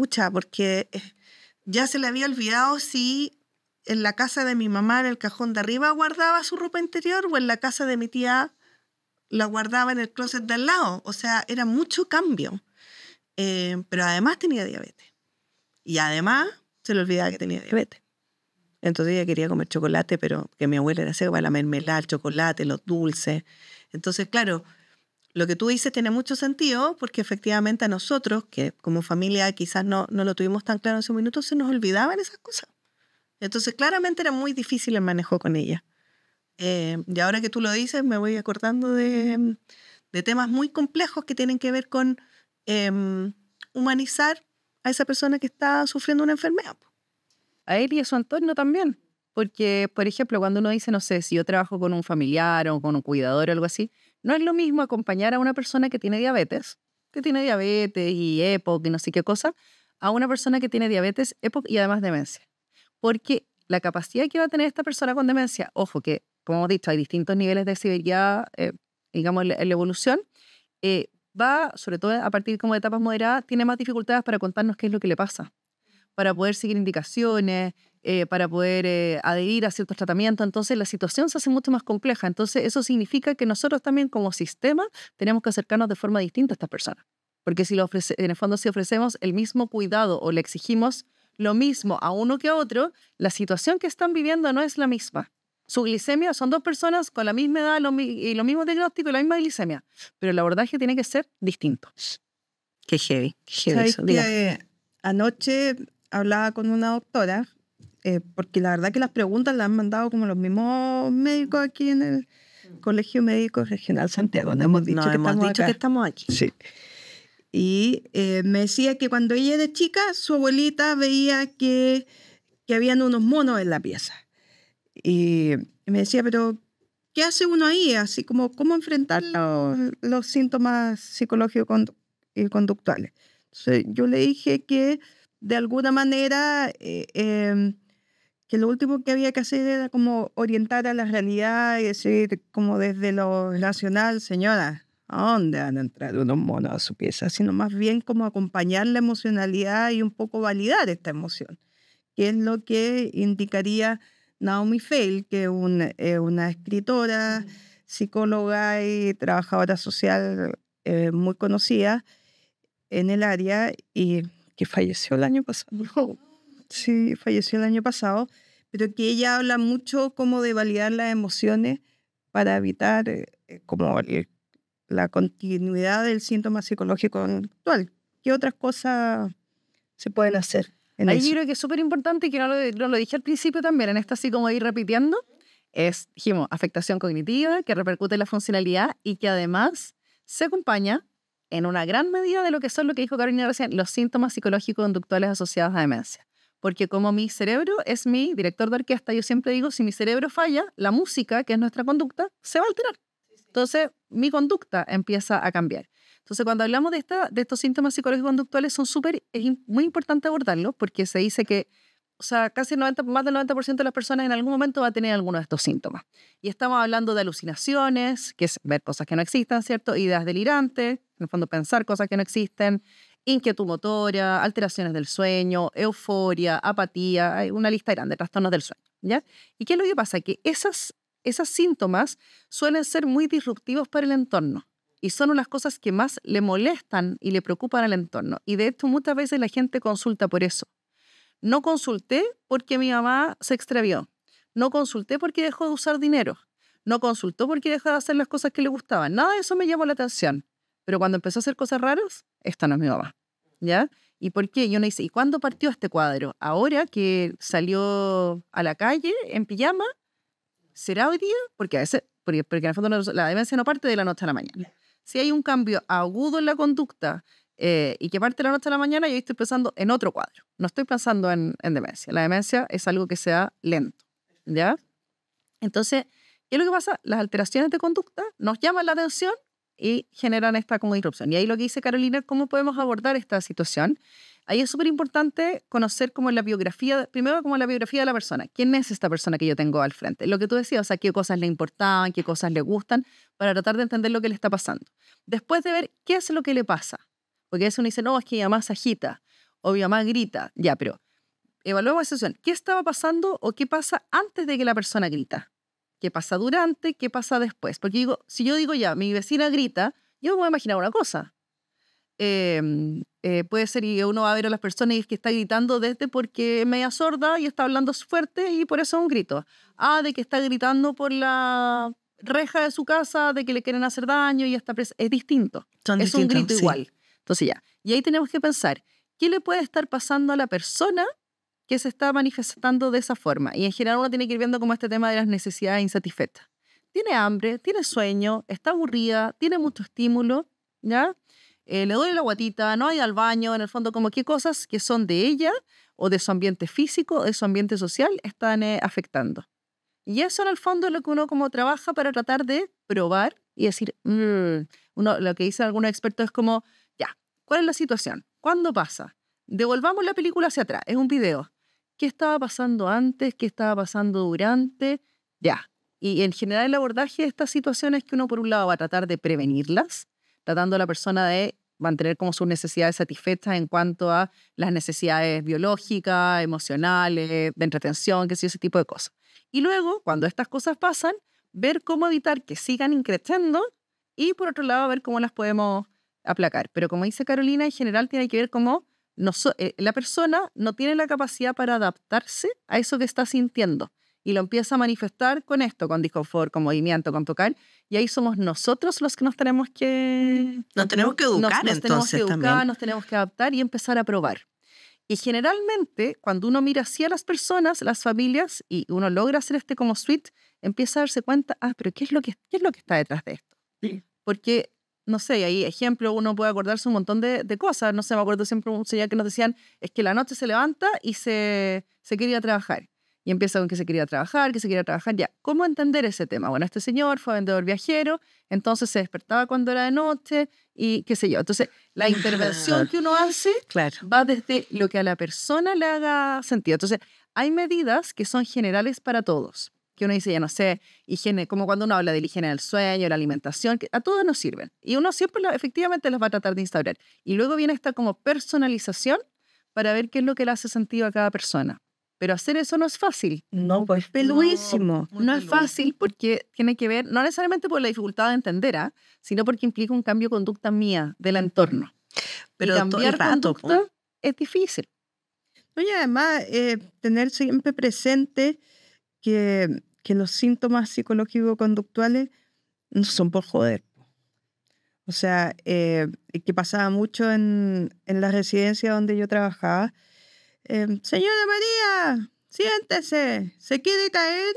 ya se le había olvidado si en la casa de mi mamá, en el cajón de arriba, guardaba su ropa interior, o en la casa de mi tía la guardaba en el closet de al lado. O sea, era mucho cambio. Pero además tenía diabetes. Y además se le olvidaba que tenía diabetes. Entonces ella quería comer chocolate, pero que mi abuela era seca para la mermelada, el chocolate, los dulces. Entonces, claro, lo que tú dices tiene mucho sentido, porque efectivamente a nosotros, que como familia quizás no lo tuvimos tan claro en ese minuto, se nos olvidaban esas cosas. Entonces, claramente era muy difícil el manejo con ella. Y ahora que tú lo dices, me voy acordando de temas muy complejos que tienen que ver con humanizar a esa persona que está sufriendo una enfermedad. A él y a su entorno también. Porque, por ejemplo, cuando uno dice, no sé, si yo trabajo con un familiar o con un cuidador o algo así, no es lo mismo acompañar a una persona que tiene diabetes y EPOC y no sé qué cosa, a una persona que tiene diabetes, EPOC y además demencia. Porque la capacidad que va a tener esta persona con demencia, ojo que, como hemos dicho, hay distintos niveles de severidad, digamos, en la evolución, va, sobre todo a partir como de etapas moderadas, tiene más dificultades para contarnos qué es lo que le pasa, para poder seguir indicaciones, para poder adherir a ciertos tratamientos. Entonces la situación se hace mucho más compleja. Entonces eso significa que nosotros también como sistema tenemos que acercarnos de forma distinta a estas personas. Porque si en el fondo si ofrecemos el mismo cuidado o le exigimos lo mismo a uno que a otro, la situación que están viviendo no es la misma. Su glicemia son 2 personas con la misma edad y los mismos diagnósticos y la misma glicemia, pero el abordaje tiene que ser distinto. Qué heavy. ¿Sabes que anoche hablaba con una doctora? Porque la verdad que las preguntas las han mandado como los mismos médicos aquí en el Colegio Médico Regional Santiago. No hemos dicho, que estamos aquí. Sí. Y me decía que cuando ella era chica, su abuelita veía que habían unos monos en la pieza. Y me decía, pero ¿qué hace uno ahí? Así como, ¿cómo enfrentar los síntomas psicológicos y conductuales? Entonces, yo le dije que de alguna manera que lo último que había que hacer era como orientar a la realidad y decir como desde lo racional, señora, ¿a dónde van a entrar unos monos a su pieza? Sino más bien como acompañar la emocionalidad y un poco validar esta emoción, que es lo que indicaría Naomi Feil, que es una escritora, psicóloga y trabajadora social muy conocida en el área y que falleció el año pasado. Sí, falleció el año pasado, pero que ella habla mucho como de validar las emociones para evitar como la continuidad del síntoma psicológico actual. ¿Qué otras cosas se pueden hacer en ahí eso? Yo creo que es súper importante y que no lo dije al principio también, en esta así como ir repitiendo, dijimos, afectación cognitiva que repercute en la funcionalidad y que además se acompaña en una gran medida de lo que son lo que dijo Carolina recién, los síntomas psicológicos conductuales asociados a demencia. Porque como mi cerebro es mi director de orquesta, yo siempre digo, si mi cerebro falla, la música, que es nuestra conducta, se va a alterar. Entonces, mi conducta empieza a cambiar. Entonces, cuando hablamos de estos síntomas psicológicos conductuales, es muy importante abordarlos porque se dice que casi más del 90% de las personas en algún momento va a tener alguno de estos síntomas. Y estamos hablando de alucinaciones, que es ver cosas que no existen, ¿cierto? Ideas delirantes, en el fondo pensar cosas que no existen, inquietud motora, alteraciones del sueño, euforia, apatía, hay una lista grande de trastornos del sueño, ¿ya? ¿Y qué es lo que pasa? Que esos síntomas suelen ser muy disruptivos para el entorno y son unas cosas que más le molestan y le preocupan al entorno. Y de hecho muchas veces la gente consulta por eso. No consulté porque mi mamá se extravió. No consulté porque dejó de usar dinero. No consultó porque dejó de hacer las cosas que le gustaban. Nada de eso me llamó la atención. Pero cuando empezó a hacer cosas raras, esta no es mi mamá. ¿Ya? ¿Y por qué? Yo no hice. ¿Y cuándo partió este cuadro? Ahora que salió a la calle en pijama, ¿será hoy día? Porque a veces, porque en el fondo la demencia no parte de la noche a la mañana. Si hay un cambio agudo en la conducta y que parte de la noche a la mañana, yo estoy pensando en otro cuadro. No estoy pensando en demencia. La demencia es algo que sea lento. ¿Ya? Entonces, ¿qué es lo que pasa? Las alteraciones de conducta nos llaman la atención y generan esta como disrupción. Y ahí lo que dice Carolina, ¿cómo podemos abordar esta situación? Ahí es súper importante conocer como la biografía, primero como la biografía de la persona. ¿Quién es esta persona que yo tengo al frente? Lo que tú decías, o sea, qué cosas le importaban, qué cosas le gustan, para tratar de entender lo que le está pasando. Después de ver qué es lo que le pasa. Porque a veces uno dice, no, es que mi mamá se agita, o mi mamá grita. Ya, pero evaluemos esa situación. ¿Qué estaba pasando o qué pasa antes de que la persona grita? ¿Qué pasa durante? ¿Qué pasa después? Porque si yo digo ya, mi vecina grita, yo me voy a imaginar una cosa. Puede ser que uno va a ver a las personas y es que está gritando desde porque es media sorda y está hablando fuerte y por eso es un grito. De que está gritando por la reja de su casa, de que le quieren hacer daño y está presa. Es distinto. Es un grito igual. Entonces ya. Y ahí tenemos que pensar, ¿qué le puede estar pasando a la persona que se está manifestando de esa forma? Y en general uno tiene que ir viendo como este tema de las necesidades insatisfechas. tiene hambre, tiene sueño, está aburrida, tiene mucho estímulo, ¿ya? Le duele la guatita, no ha ido al baño, en el fondo como qué cosas que son de ella o de su ambiente físico, de su ambiente social, están afectando. Y eso en el fondo es lo que uno como trabaja para tratar de probar y decir, lo que dicen algunos expertos es como, ya, ¿cuál es la situación? ¿Cuándo pasa? Devolvamos la película hacia atrás, es un video. ¿Qué estaba pasando antes? ¿Qué estaba pasando durante? Ya. Y en general el abordaje de estas situaciones que uno por un lado va a tratar de prevenirlas, tratando a la persona de mantener como sus necesidades satisfechas en cuanto a las necesidades biológicas, emocionales, de entretención, que sí, ese tipo de cosas. Y luego, cuando estas cosas pasan, ver cómo evitar que sigan increciendo y por otro lado ver cómo las podemos aplacar. Pero como dice Carolina, en general tiene que ver cómo la persona no tiene la capacidad para adaptarse a eso que está sintiendo y lo empieza a manifestar con esto, con disconfort, con movimiento, con tocar, y ahí somos nosotros los que nos tenemos que... Nos tenemos que educar, nos tenemos que educar, también. Nos tenemos que adaptar y empezar a probar. Y generalmente, cuando uno mira así a las personas, las familias, y uno logra hacer este como switch, empieza a darse cuenta, pero ¿qué es lo que está detrás de esto? Sí. Porque, no sé, ahí, ejemplo, uno puede acordarse un montón de cosas. No sé, me acuerdo siempre un señor que nos decían, es que la noche se levanta y se quería trabajar. Y empieza con que se quería trabajar, ya. ¿Cómo entender ese tema? Bueno, este señor fue vendedor viajero, entonces se despertaba cuando era de noche y qué sé yo. Entonces, la intervención que uno hace va desde lo que a la persona le haga sentido. Entonces, hay medidas que son generales para todos. Que uno dice, ya no sé, higiene, como cuando uno habla de la higiene del sueño, la alimentación, que a todos nos sirven. Y uno siempre efectivamente las va a tratar de instaurar. Y luego viene esta como personalización para ver qué es lo que le hace sentido a cada persona. Pero hacer eso no es fácil. No, pues peluísimo. No es fácil porque tiene que ver, no necesariamente por la dificultad de entender, sino porque implica un cambio de conducta mía, del entorno. Pero cambiar conducta es difícil. Y además, tener siempre presente que los síntomas psicológico-conductuales no son por joder. O sea, que pasaba mucho en la residencia donde yo trabajaba. Señora María, siéntese, ¿se quiere caer?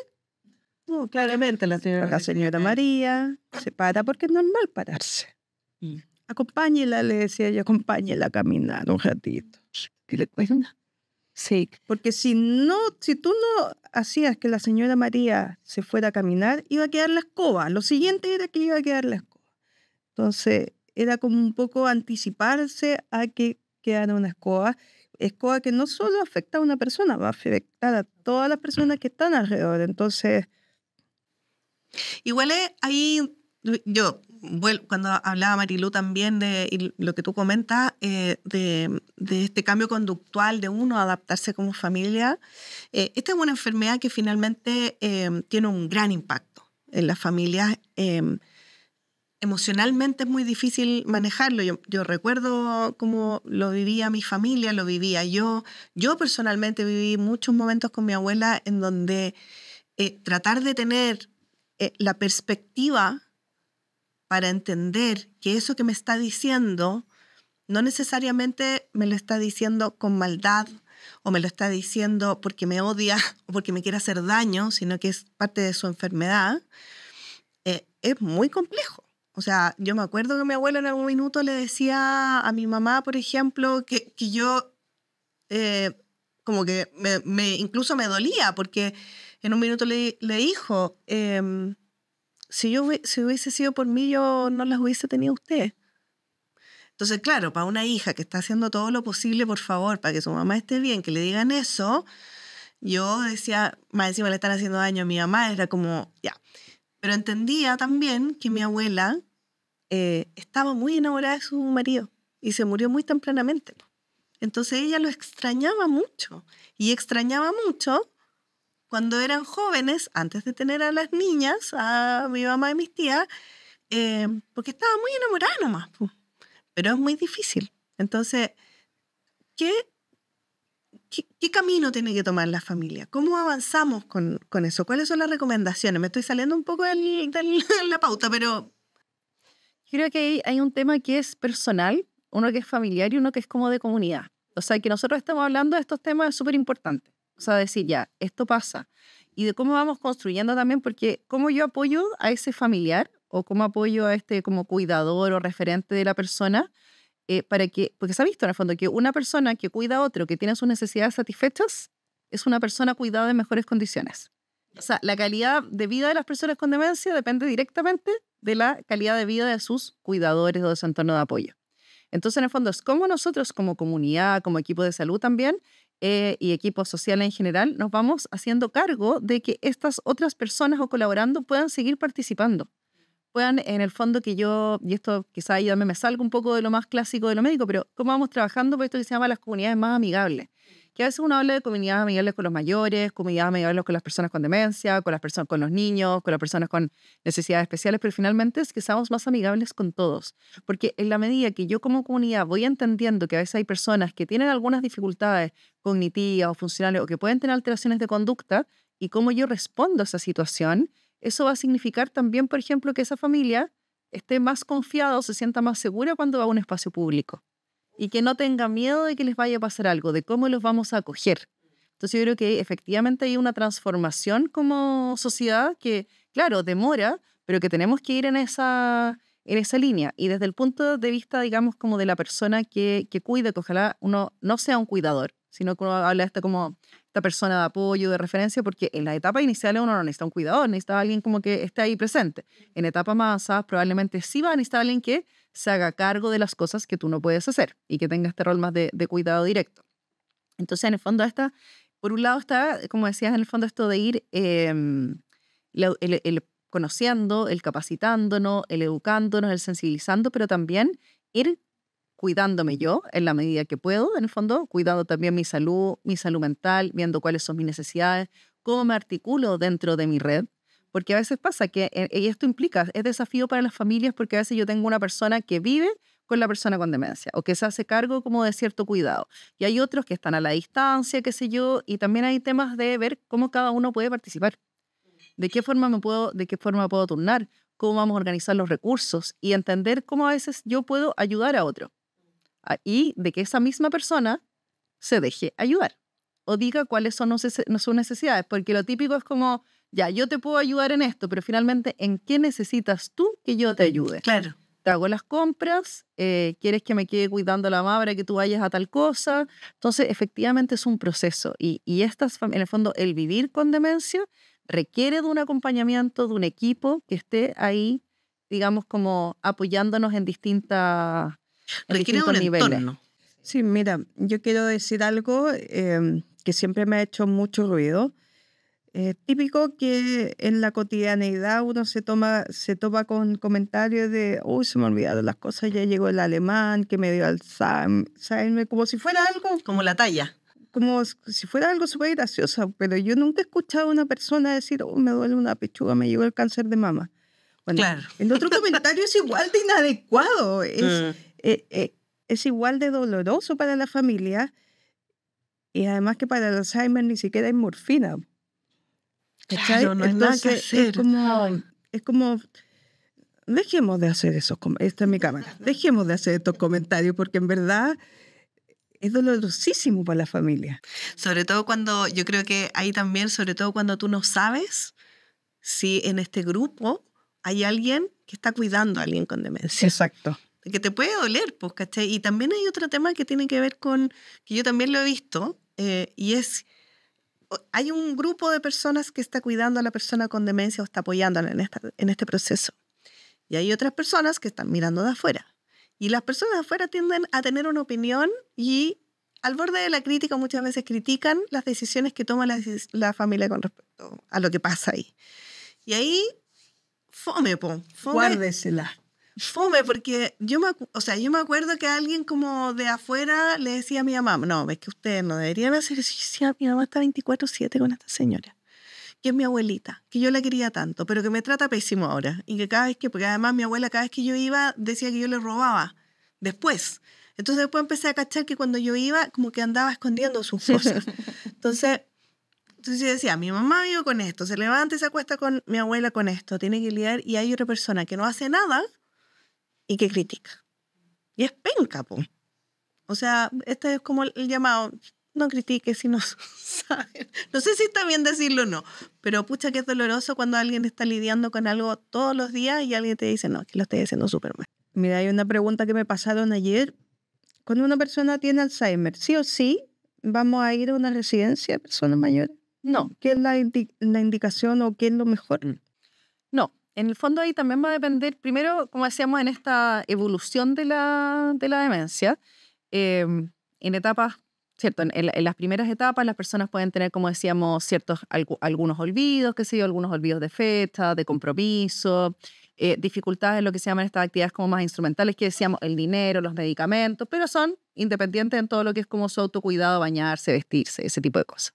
No, claramente la señora María se para porque es normal pararse. Acompáñela, le decía yo, acompáñela a caminar un ratito. ¿Qué le cuesta? Sí, porque si tú no hacías que la señora María se fuera a caminar, iba a quedar la escoba. Lo siguiente era que iba a quedar la escoba. Entonces, era como un poco anticiparse a que quedara una escoba que no solo afecta a una persona, va a afectar a todas las personas que están alrededor. Entonces, igual ahí cuando hablaba Marilú también de lo que tú comentas, de este cambio conductual de uno adaptarse como familia, esta es una enfermedad que finalmente tiene un gran impacto en las familias. Emocionalmente es muy difícil manejarlo. Yo recuerdo cómo lo vivía mi familia, lo vivía yo. Yo personalmente viví muchos momentos con mi abuela en donde tratar de tener la perspectiva para entender que eso que me está diciendo no necesariamente me lo está diciendo con maldad o me lo está diciendo porque me odia o porque me quiere hacer daño, sino que es parte de su enfermedad, es muy complejo. O sea, yo me acuerdo que mi abuela en algún minuto le decía a mi mamá, por ejemplo, que yo como que incluso me dolía, porque en un minuto le dijo, si hubiese sido por mí, yo no las hubiese tenido usted. Entonces, claro, para una hija que está haciendo todo lo posible, por favor, para que su mamá esté bien, que le digan eso, yo decía, más encima le están haciendo daño a mi mamá, era como, ya. Pero entendía también que mi abuela estaba muy enamorada de su marido y se murió muy tempranamente. Entonces ella lo extrañaba mucho. Y extrañaba mucho cuando eran jóvenes, antes de tener a las niñas, a mi mamá y mis tías, porque estaba muy enamorada nomás. Pero es muy difícil. Entonces, ¿qué camino tiene que tomar la familia? ¿Cómo avanzamos con eso? ¿Cuáles son las recomendaciones? Me estoy saliendo un poco de la pauta, pero... Creo que hay un tema que es personal, uno que es familiar y uno que es como de comunidad. O sea, que nosotros estamos hablando de estos temas es súper importante. O sea, decir ya, esto pasa. y de cómo vamos construyendo también, porque cómo yo apoyo a ese familiar o cómo apoyo a este como cuidador o referente de la persona, porque se ha visto en el fondo que una persona que cuida a otro, que tiene sus necesidades satisfechas, es una persona cuidada en mejores condiciones. O sea, la calidad de vida de las personas con demencia depende directamente de la calidad de vida de sus cuidadores o de su entorno de apoyo. Entonces, en el fondo, es como nosotros como comunidad, como equipo de salud también, y equipos sociales en general, nos vamos haciendo cargo de que estas otras personas o colaborando puedan seguir participando. Puedan, en el fondo, que yo, y esto quizá ahí me salga un poco de lo más clásico de lo médico, pero cómo vamos trabajando por esto que se llama las comunidades más amigables. Que a veces uno habla de comunidades amigables con los mayores, comunidades amigables con las personas con demencia, con las personas, con los niños, con las personas con necesidades especiales, pero finalmente es que seamos más amigables con todos. Porque en la medida que yo como comunidad voy entendiendo que a veces hay personas que tienen algunas dificultades cognitivas o funcionales o que pueden tener alteraciones de conducta y cómo yo respondo a esa situación, eso va a significar también, por ejemplo, que esa familia esté más confiada o se sienta más segura cuando va a un espacio público. Y que no tenga miedo de que les vaya a pasar algo, de cómo los vamos a acoger. Entonces yo creo que efectivamente hay una transformación como sociedad que, claro, demora, pero que tenemos que ir en esa línea. Y desde el punto de vista, digamos, como de la persona que cuida, que ojalá uno no sea un cuidador, sino que uno habla de como esta persona de apoyo, de referencia, porque en las etapas iniciales uno no necesita un cuidador, necesita alguien como que esté ahí presente. En etapas más avanzadas probablemente sí va a necesitar alguien que se haga cargo de las cosas que tú no puedes hacer y que tenga este rol más de cuidado directo. Entonces, en el fondo, por un lado está, como decías, en el fondo esto de ir el conociendo, el capacitándonos, el educándonos, el sensibilizando, pero también ir cuidándome yo en la medida que puedo, en el fondo, cuidando también mi salud mental, viendo cuáles son mis necesidades, cómo me articulo dentro de mi red. Porque a veces pasa que, y esto implica, es desafío para las familias porque a veces yo tengo una persona que vive con la persona con demencia o que se hace cargo como de cierto cuidado. Y hay otros que están a la distancia, qué sé yo, y también hay temas de ver cómo cada uno puede participar. De qué forma puedo turnar, cómo vamos a organizar los recursos y entender cómo a veces yo puedo ayudar a otro. Y de que esa misma persona se deje ayudar o diga cuáles son sus necesidades. Porque lo típico es como, ya, yo te puedo ayudar en esto, pero finalmente, ¿en qué necesitas tú que yo te ayude? Claro. Te hago las compras, quieres que me quede cuidando la mamá para que tú vayas a tal cosa. Entonces, efectivamente es un proceso. Y en el fondo, el vivir con demencia requiere de un acompañamiento, de un equipo que esté ahí, digamos, como apoyándonos en distintos niveles. Entorno. Sí, mira, yo quiero decir algo que siempre me ha hecho mucho ruido. Típico que en la cotidianeidad uno se topa con comentarios de uy, se me olvidaron las cosas, ya llegó el alemán que me dio Alzheimer, como si fuera algo, como la talla, como si fuera algo súper gracioso, pero yo nunca he escuchado a una persona decir me duele una pechuga, me llegó el cáncer de mama. Bueno, claro. El otro comentario es igual de inadecuado, es igual de doloroso para la familia y además que para el Alzheimer ni siquiera hay morfina. Claro, no hay nada que hacer. Es como, dejemos de hacer esos comentarios. Esta es mi cámara. Dejemos de hacer estos comentarios porque en verdad es dolorosísimo para la familia. Sobre todo cuando, yo creo que ahí también, sobre todo cuando tú no sabes si en este grupo hay alguien que está cuidando a alguien con demencia. Exacto. Que te puede doler, pues, ¿cachai? Y también hay otro tema que tiene que ver con, que yo también lo he visto, y es, hay un grupo de personas que está cuidando a la persona con demencia o está apoyándola en este proceso. Y hay otras personas que están mirando de afuera. Y las personas de afuera tienden a tener una opinión y al borde de la crítica muchas veces critican las decisiones que toma la familia con respecto a lo que pasa ahí. Y ahí, fome. Guárdesela. Fome, porque yo me acuerdo que alguien como de afuera le decía a mi mamá, no, es que ustedes no deberían hacer eso. Y yo decía, mi mamá está 24/7 con esta señora, que es mi abuelita, que yo la quería tanto, pero que me trata pésimo ahora. Y que porque además mi abuela cada vez que yo iba decía que yo le robaba después. Entonces después empecé a cachar que cuando yo iba como que andaba escondiendo sus cosas. Entonces yo decía, mi mamá vive con esto, se levanta y se acuesta con mi abuela con esto, tiene que lidiar y hay otra persona que no hace nada y que critica. Y es penca, po. O sea, este es como el llamado, no critiques si no saben. No sé si está bien decirlo o no, pero pucha que es doloroso cuando alguien está lidiando con algo todos los días y alguien te dice, no, que lo estoy haciendo súper mal. Mira, hay una pregunta que me pasaron ayer. Cuando una persona tiene Alzheimer, ¿sí o sí vamos a ir a una residencia de personas mayores? No. ¿Qué es la indicación o qué es lo mejor? No. En el fondo ahí también va a depender, primero, como decíamos, en esta evolución de la demencia, en etapas, ¿cierto? En las primeras etapas las personas pueden tener, como decíamos, algunos olvidos, qué sé yo, algunos olvidos de fecha, de compromiso, dificultades en lo que se llaman estas actividades como más instrumentales, que decíamos el dinero, los medicamentos, pero son independientes en todo lo que es como su autocuidado, bañarse, vestirse, ese tipo de cosas.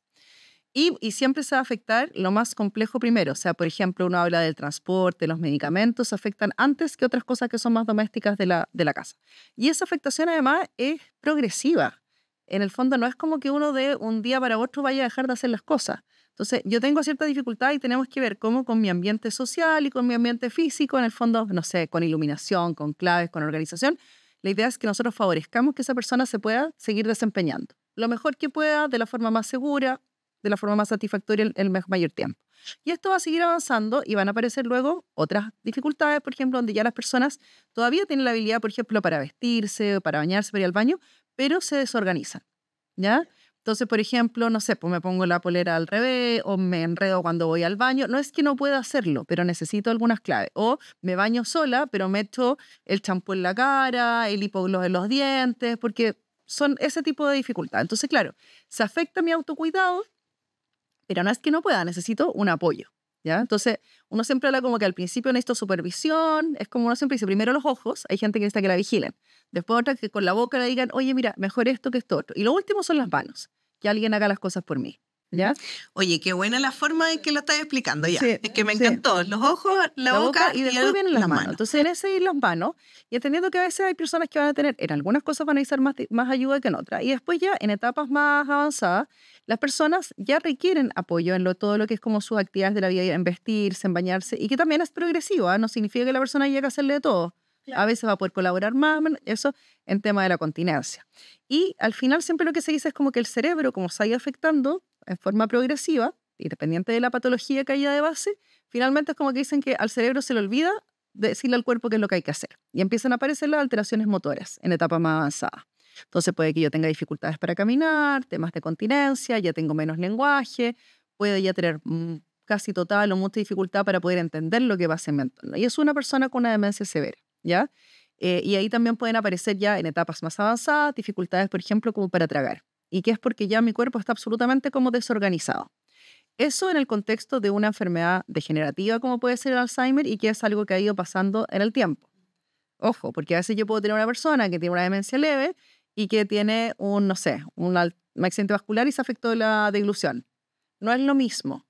Y siempre se va a afectar lo más complejo primero. O sea, por ejemplo, uno habla del transporte, los medicamentos afectan antes que otras cosas que son más domésticas de la casa. Y esa afectación además es progresiva. En el fondo no es como que uno de un día para otro vaya a dejar de hacer las cosas. Entonces, yo tengo cierta dificultad y tenemos que ver cómo con mi ambiente social y con mi ambiente físico, en el fondo, no sé, con iluminación, con claves, con organización, la idea es que nosotros favorezcamos que esa persona se pueda seguir desempeñando lo mejor que pueda, de la forma más segura, de la forma más satisfactoria el mayor tiempo. Y esto va a seguir avanzando y van a aparecer luego otras dificultades, por ejemplo, donde ya las personas todavía tienen la habilidad, por ejemplo, para vestirse, para bañarse, para ir al baño, pero se desorganizan, ¿ya? Entonces, por ejemplo, no sé, pues me pongo la polera al revés o me enredo cuando voy al baño. No es que no pueda hacerlo, pero necesito algunas claves. O me baño sola, pero me echo el champú en la cara, el hipogloss en los dientes, porque son ese tipo de dificultad. Entonces, claro, se afecta mi autocuidado, pero no es que no pueda, necesito un apoyo, ¿ya? Entonces, uno siempre habla como que al principio necesito supervisión, es como uno siempre dice, primero los ojos, hay gente que necesita que la vigilen, después otra que con la boca le digan, oye, mira, mejor esto que esto otro, y lo último son las manos, que alguien haga las cosas por mí, ¿ya? Oye, qué buena la forma en que lo estás explicando, ya. Sí, es que me sí. encantó, los ojos, la boca y después vienen las manos. Entonces, en ese ir las manos, y entendiendo que a veces hay personas que van a tener, en algunas cosas van a necesitar más ayuda que en otras. Y después ya, en etapas más avanzadas, las personas ya requieren apoyo en todo lo que es como sus actividades de la vida, en vestirse, en bañarse, y que también es progresivo, ¿eh? No significa que la persona llegue a hacerle de todo. Claro. A veces va a poder colaborar más, eso en tema de la continencia. Y al final siempre lo que se dice es como que el cerebro, como se ha ido afectando en forma progresiva, independiente de la patología que haya de base, finalmente es como que dicen que al cerebro se le olvida decirle al cuerpo qué es lo que hay que hacer. Y empiezan a aparecer las alteraciones motoras en etapas más avanzadas. Entonces puede que yo tenga dificultades para caminar, temas de continencia, ya tengo menos lenguaje, puede ya tener casi total o mucha dificultad para poder entender lo que pasa en mi entorno. Y es una persona con una demencia severa, ¿ya? Y ahí también pueden aparecer ya en etapas más avanzadas dificultades, por ejemplo, como para tragar. Y que es porque ya mi cuerpo está absolutamente como desorganizado. Eso en el contexto de una enfermedad degenerativa como puede ser el Alzheimer y que es algo que ha ido pasando en el tiempo. Ojo, porque a veces yo puedo tener una persona que tiene una demencia leve y que tiene un accidente vascular y se afectó la deglución. No es lo mismo.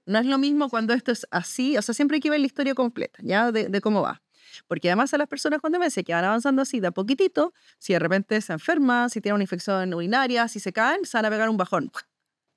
No es lo mismo cuando esto es así. O sea, siempre hay que ver la historia completa, ¿ya? De cómo va. Porque además a las personas con demencia que van avanzando así de a poquitito, si de repente se enferman, si tienen una infección urinaria, si se caen, se van a pegar un bajón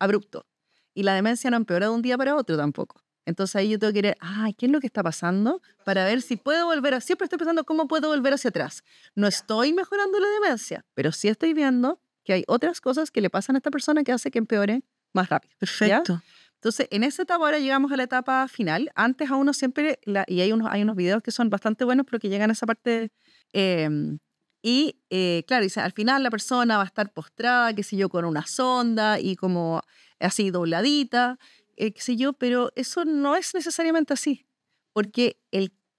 abrupto. Y la demencia no empeora de un día para otro tampoco. Entonces ahí yo tengo que ir, ¿qué es lo que está pasando? Para ver si puedo volver siempre estoy pensando cómo puedo volver hacia atrás. No estoy mejorando la demencia, pero sí estoy viendo que hay otras cosas que le pasan a esta persona que hace que empeore más rápido. Perfecto. ¿Ya? Entonces, en esa etapa ahora llegamos a la etapa final. Antes a uno siempre, y hay unos videos que son bastante buenos, pero que llegan a esa parte. Claro, dice, al final la persona va a estar postrada, qué sé yo, con una sonda y como así dobladita, qué sé yo, pero eso no es necesariamente así. Porque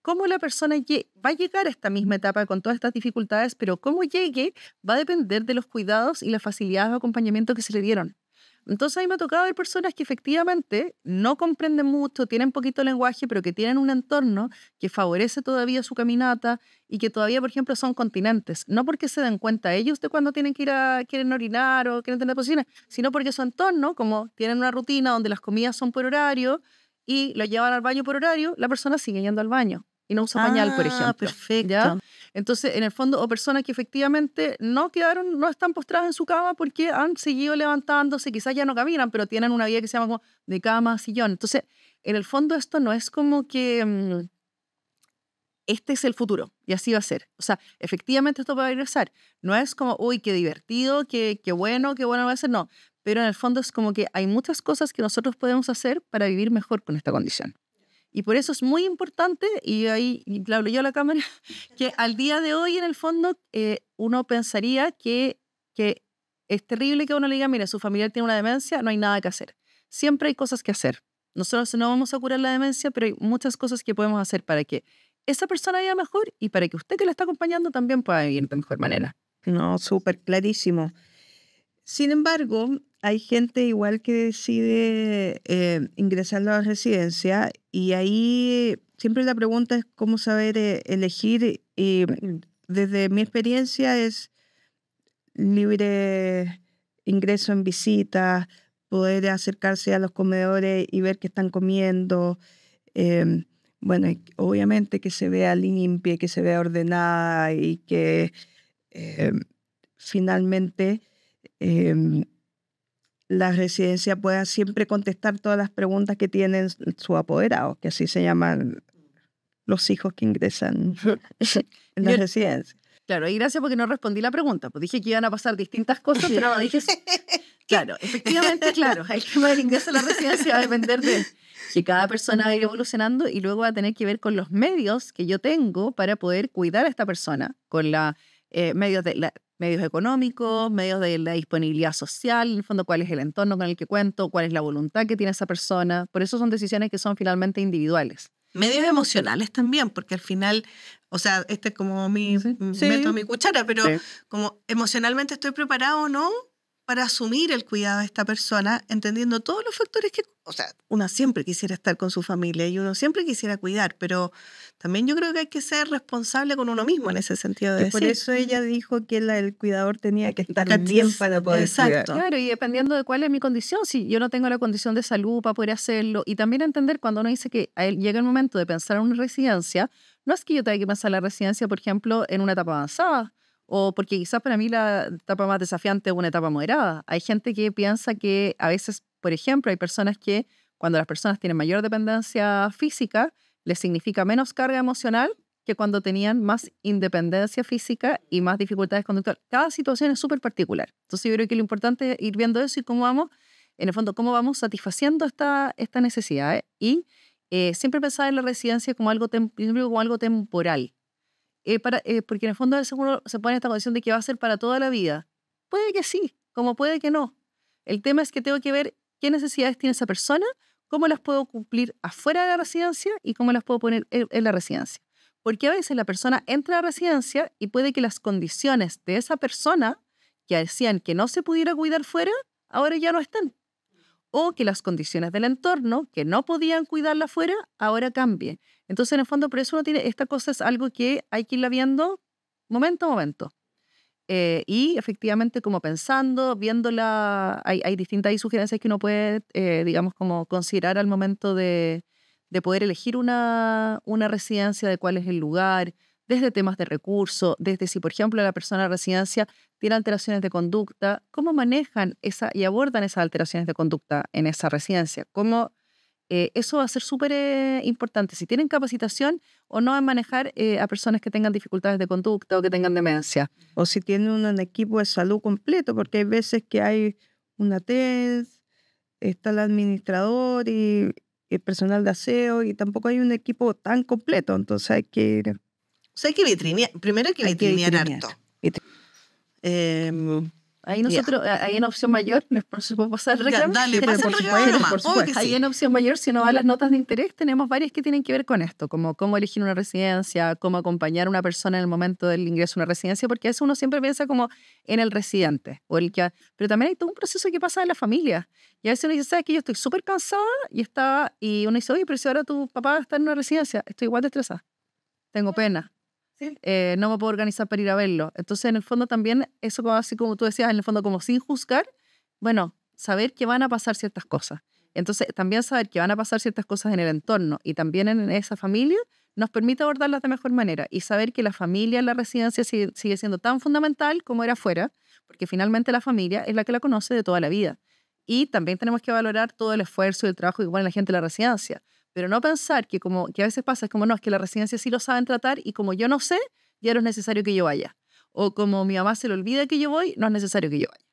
cómo la persona va a llegar a esta misma etapa con todas estas dificultades, pero cómo llegue va a depender de los cuidados y las facilidades de acompañamiento que se le dieron. Entonces ahí me ha tocado ver personas que efectivamente no comprenden mucho, tienen poquito lenguaje, pero que tienen un entorno que favorece todavía su caminata y que todavía, por ejemplo, son continentes. No porque se den cuenta ellos de cuando tienen que quieren orinar o quieren tener posiciones, sino porque su entorno, como tienen una rutina donde las comidas son por horario y lo llevan al baño por horario, la persona sigue yendo al baño y no usa pañal, por ejemplo. Perfecto. ¿Ya? Entonces, en el fondo, o personas que efectivamente no están postradas en su cama porque han seguido levantándose, quizás ya no caminan, pero tienen una vida que se llama como de cama a sillón. Entonces, en el fondo esto no es como que este es el futuro y así va a ser. O sea, efectivamente esto va a regresar. No es como, uy, qué divertido, qué bueno va a ser, no. Pero en el fondo es como que hay muchas cosas que nosotros podemos hacer para vivir mejor con esta condición. Y por eso es muy importante, y ahí le hablo yo a la cámara, que al día de hoy, en el fondo, uno pensaría que es terrible que uno le diga, mira, su familiar tiene una demencia, no hay nada que hacer. Siempre hay cosas que hacer. Nosotros no vamos a curar la demencia, pero hay muchas cosas que podemos hacer para que esa persona viva mejor y para que usted que la está acompañando también pueda vivir de mejor manera. No, súper clarísimo. Sin embargo, hay gente igual que decide ingresar a la residencia y ahí siempre la pregunta es cómo saber elegir. Y desde mi experiencia es libre ingreso en visitas, poder acercarse a los comedores y ver qué están comiendo. Bueno, obviamente que se vea limpia, que se vea ordenada y que finalmente la residencia pueda siempre contestar todas las preguntas que tienen sus apoderados, que así se llaman los hijos que ingresan en la residencia. Claro, y gracias porque no respondí la pregunta, pues dije que iban a pasar distintas cosas, pero no dije eso. Claro, efectivamente, claro, el tema del ingreso a la residencia va a depender de que cada persona va a ir evolucionando y luego va a tener que ver con los medios que yo tengo para poder cuidar a esta persona, con medios económicos, medios de la disponibilidad social, en el fondo cuál es el entorno con el que cuento, cuál es la voluntad que tiene esa persona. Por eso son decisiones que son finalmente individuales. Medios emocionales también, porque al final, o sea, este es como meto mi cuchara, pero como emocionalmente estoy preparado o no para asumir el cuidado de esta persona, entendiendo todos los factores que, o sea, uno siempre quisiera estar con su familia y uno siempre quisiera cuidar, pero también yo creo que hay que ser responsable con uno mismo en ese sentido. Por eso ella dijo que el cuidador tenía que estar bien para poder cuidar. Claro, y dependiendo de cuál es mi condición, si yo no tengo la condición de salud para poder hacerlo, y también entender cuando uno dice que a él llega el momento de pensar en una residencia, no es que yo tenga que pensar en la residencia, por ejemplo, en una etapa avanzada, o porque quizás para mí la etapa más desafiante es una etapa moderada. Hay gente que piensa que a veces, por ejemplo, hay personas que cuando las personas tienen mayor dependencia física, les significa menos carga emocional que cuando tenían más independencia física y más dificultades conductuales. Cada situación es súper particular. Entonces yo creo que lo importante es ir viendo eso y cómo vamos, en el fondo, cómo vamos satisfaciendo esta necesidad. Y siempre pensar en la residencia como algo temporal. Porque en el fondo uno se pone en esta condición de que va a ser para toda la vida. Puede que sí, como puede que no. El tema es que tengo que ver qué necesidades tiene esa persona, cómo las puedo cumplir afuera de la residencia y cómo las puedo poner en la residencia. Porque a veces la persona entra a la residencia y puede que las condiciones de esa persona que decían que no se pudiera cuidar fuera, ahora ya no están. O que las condiciones del entorno que no podían cuidarla fuera, ahora cambien. Entonces, en el fondo, por eso uno tiene, esta cosa es algo que hay que irla viendo momento a momento. Y efectivamente, como pensando, viéndola, hay distintas sugerencias que uno puede, digamos, como considerar al momento de poder elegir una residencia, de cuál es el lugar, desde temas de recursos, desde si, por ejemplo, la persona de residencia tiene alteraciones de conducta, cómo manejan y abordan esas alteraciones de conducta en esa residencia, cómo eso va a ser súper importante, si tienen capacitación o no en manejar a personas que tengan dificultades de conducta o que tengan demencia. O si tienen un equipo de salud completo, porque hay veces que hay una TENS, está el administrador y el personal de aseo, y tampoco hay un equipo tan completo, entonces hay que ir. O sea, hay que vitrinear, primero hay que vitrinear harto. Ahí nosotros, ahí en opción mayor, ¿les puedo pasar el reclamo? Dale, pasa el reclamo nomás. Ahí en opción mayor, si uno va a las notas de interés, tenemos varias que tienen que ver con esto, como cómo elegir una residencia, cómo acompañar a una persona en el momento del ingreso a una residencia, porque a veces uno siempre piensa como en el residente, pero también hay todo un proceso que pasa en la familia. Y a veces uno dice, ¿sabes qué? Yo estoy súper cansada y uno dice, oye, pero si ahora tu papá está en una residencia, estoy igual de estresada, tengo pena. Sí. No me puedo organizar para ir a verlo. Entonces, en el fondo también, eso así como tú decías, en el fondo como sin juzgar, bueno, saber que van a pasar ciertas cosas. Entonces, también saber que van a pasar ciertas cosas en el entorno y también en esa familia nos permite abordarlas de mejor manera y saber que la familia en la residencia sigue siendo tan fundamental como era afuera, porque finalmente la familia es la que la conoce de toda la vida. Y también tenemos que valorar todo el esfuerzo y el trabajo que pone la gente en la residencia, Pero no pensar que a veces pasa, es como, no, es que la residencia sí lo saben tratar y como yo no sé, ya no es necesario que yo vaya. O como mi mamá se le olvida que yo voy, no es necesario que yo vaya.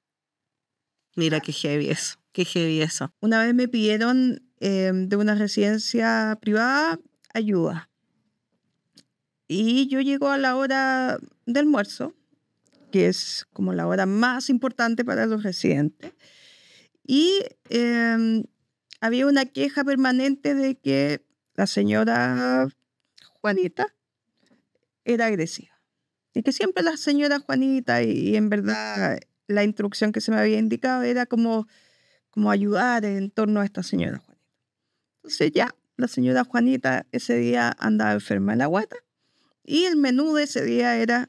Mira, qué heavy eso, qué heavy eso. Una vez me pidieron de una residencia privada ayuda. Y yo llego a la hora de almuerzo, que es como la hora más importante para los residentes. Y había una queja permanente de que la señora Juanita era agresiva. Y que siempre la señora Juanita, y en verdad la instrucción que se me había indicado era como ayudar en torno a esta señora Juanita. Entonces ya la señora Juanita ese día andaba enferma en la guata y el menú de ese día era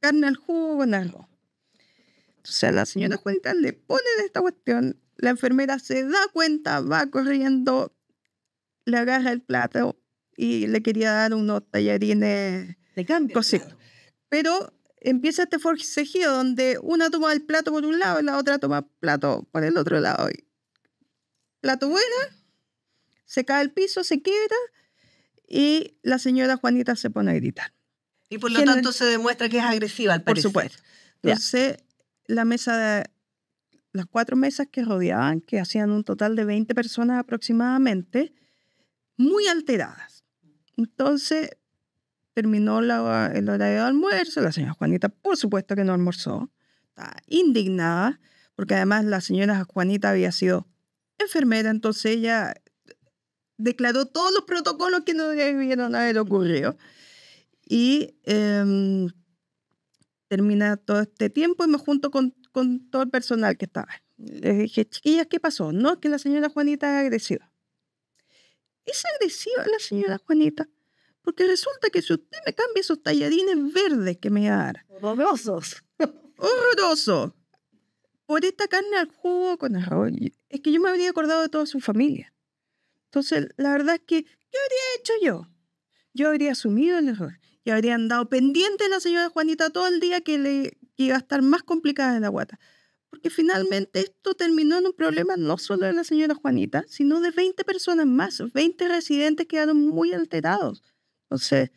carne al jugo con arroz. Entonces a la señora Juanita le ponen esta cuestión, la enfermera se da cuenta, va corriendo, le agarra el plato y le quería dar unos tallarines cocidos. Pero empieza este forcejeo donde una toma el plato por un lado y la otra toma el plato por el otro lado. Y plato buena, se cae al piso, se quiebra y la señora Juanita se pone a gritar. Y por lo tanto se demuestra que es agresiva al parecer. Por supuesto. Entonces, la mesa, las 4 mesas que rodeaban, que hacían un total de 20 personas aproximadamente, muy alteradas. Entonces, terminó el horario de almuerzo, la señora Juanita, por supuesto que no almorzó, estaba indignada, porque además la señora Juanita había sido enfermera, entonces ella declaró todos los protocolos que no debieron haber ocurrido. Y termina todo este tiempo y me junto con todo el personal que estaba. Les dije, chiquillas, ¿qué pasó? No, es que la señora Juanita es agresiva. ¿Es agresiva la señora Juanita? Porque resulta que si usted me cambia esos tallarines verdes que me va a dar. Horrorosos. Horroroso. Por esta carne al jugo con arroz. Es que yo me habría acordado de toda su familia. Entonces, la verdad es que, ¿qué habría hecho yo? Yo habría asumido el error. Y habría andado pendiente de la señora Juanita todo el día que iba a estar más complicada en la guata. Porque finalmente esto terminó en un problema no solo de la señora Juanita, sino de 20 personas más. 20 residentes quedaron muy alterados. Entonces,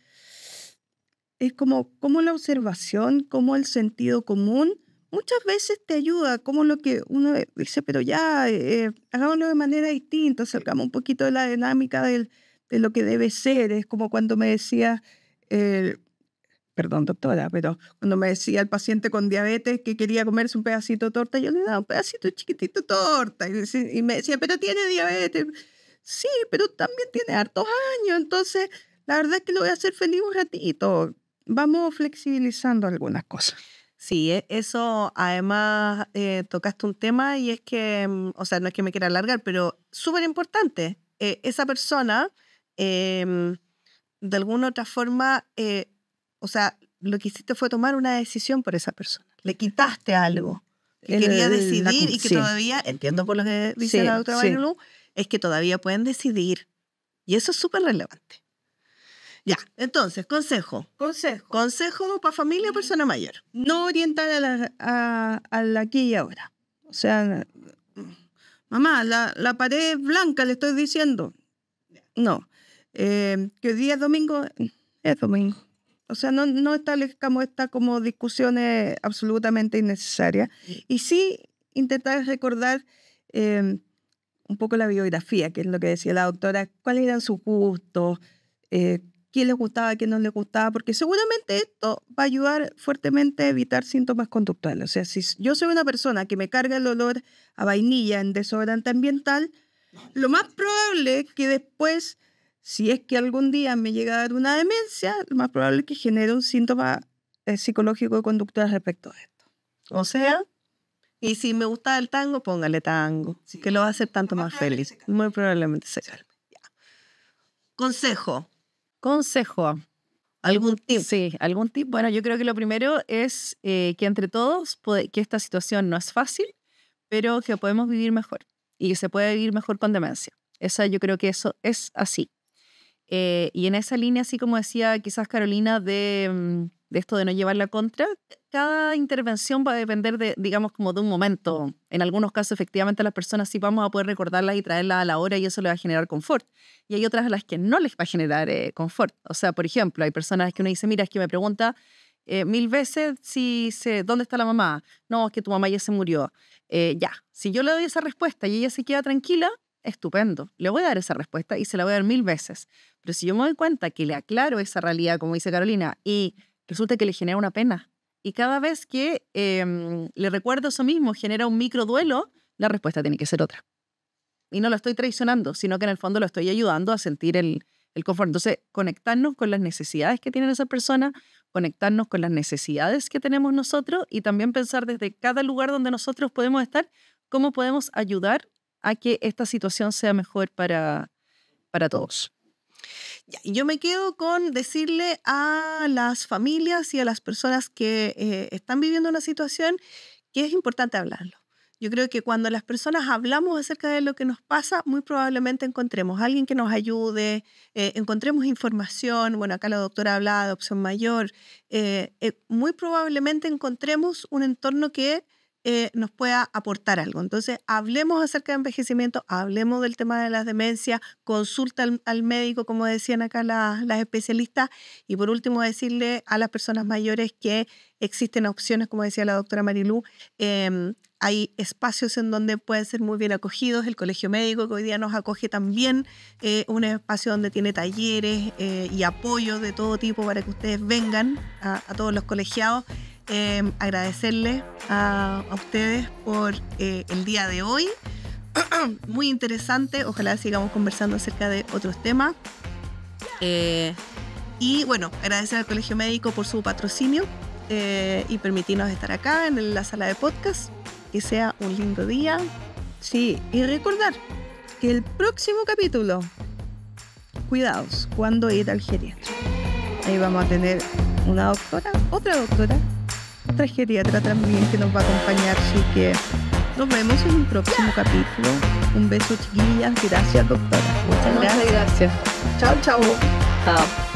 es como la observación, como el sentido común, muchas veces te ayuda, como lo que uno dice, pero ya, hagámoslo de manera distinta, salgamos un poquito de la dinámica de lo que debe ser. Es como cuando me decía, perdón doctora, pero cuando me decía el paciente con diabetes que quería comerse un pedacito de torta, yo le daba un pedacito chiquitito de torta y me decía, pero tiene diabetes. Sí, pero también tiene hartos años, entonces la verdad es que lo voy a hacer feliz un ratito. Vamos flexibilizando algunas cosas. Sí, eso además tocaste un tema y es que, o sea, no es que me quiera alargar, pero súper importante. Esa persona, de alguna u otra forma, o sea, lo que hiciste fue tomar una decisión por esa persona. Le quitaste algo que quería decidir y que todavía, entiendo por lo que dice la doctora Marilú, es que todavía pueden decidir. Y eso es súper relevante. Ya, entonces, consejo para familia o persona mayor. No orientar a la aquí y ahora. O sea, mamá, la pared es blanca, le estoy diciendo. No. Que hoy día es domingo. O sea, no establezcamos estas como discusiones absolutamente innecesarias. Y sí intentar recordar un poco la biografía, que es lo que decía la doctora, cuáles eran sus gustos, qué les gustaba, qué no les gustaba, porque seguramente esto va a ayudar fuertemente a evitar síntomas conductuales. O sea, si yo soy una persona que me carga el olor a vainilla en desodorante ambiental, lo más probable es que después, si es que algún día me llega a dar una demencia, lo más probable es que genere un síntoma psicológico y conductual respecto a esto. O sea, y si me gusta el tango, póngale tango, que lo va a hacer tanto más feliz. Muy probablemente se calme. Consejo. ¿Algún tip? Sí, algún tip. Bueno, yo creo que lo primero es que entre todos, que esta situación no es fácil, pero que podemos vivir mejor y que se puede vivir mejor con demencia. Yo creo que eso es así. Y en esa línea, así como decía quizás Carolina, de esto de no llevar la contra, cada intervención va a depender de, digamos, como de un momento. En algunos casos, efectivamente, las personas sí vamos a poder recordarlas y traerlas a la hora y eso les va a generar confort. Y hay otras a las que no les va a generar confort. O sea, por ejemplo, hay personas que uno dice, mira, es que me pregunta 1000 veces ¿dónde está la mamá? No, es que tu mamá ya se murió. Ya, si yo le doy esa respuesta y ella se queda tranquila, estupendo. Le voy a dar esa respuesta y se la voy a dar 1000 veces. Pero si yo me doy cuenta que le aclaro esa realidad, como dice Carolina, y resulta que le genera una pena, y cada vez que le recuerdo eso mismo genera un micro duelo, la respuesta tiene que ser otra. Y no lo estoy traicionando, sino que en el fondo lo estoy ayudando a sentir el confort. Entonces, conectarnos con las necesidades que tienen esa persona, conectarnos con las necesidades que tenemos nosotros y también pensar desde cada lugar donde nosotros podemos estar, cómo podemos ayudar a que esta situación sea mejor para todos. Yo me quedo con decirle a las familias y a las personas que están viviendo una situación que es importante hablarlo. Yo creo que cuando las personas hablamos acerca de lo que nos pasa, muy probablemente encontremos a alguien que nos ayude, encontremos información. Bueno, acá la doctora hablaba de opción mayor. Muy probablemente encontremos un entorno que nos pueda aportar algo. Entonces, hablemos acerca de envejecimiento, hablemos del tema de las demencias, consulta al médico, como decían acá las especialistas, y por último decirle a las personas mayores que existen opciones, como decía la doctora Marilú, hay espacios en donde pueden ser muy bien acogidos. El Colegio Médico, que hoy día nos acoge también, un espacio donde tiene talleres y apoyo de todo tipo para que ustedes vengan a todos los colegiados. Agradecerles a ustedes por el día de hoy. Muy interesante. Ojalá sigamos conversando acerca de otros temas. Y bueno, agradecer al Colegio Médico por su patrocinio y permitirnos estar acá en la sala de podcast. Que sea un lindo día. Sí, y recordar que el próximo capítulo, cuidados, cuando ir al geriatra. Ahí vamos a tener una doctora, otra geriatra también que nos va a acompañar. Así que nos vemos en un próximo capítulo. Un beso, chiquillas. Gracias, doctora. Muchas gracias. Chao, chao. Chao.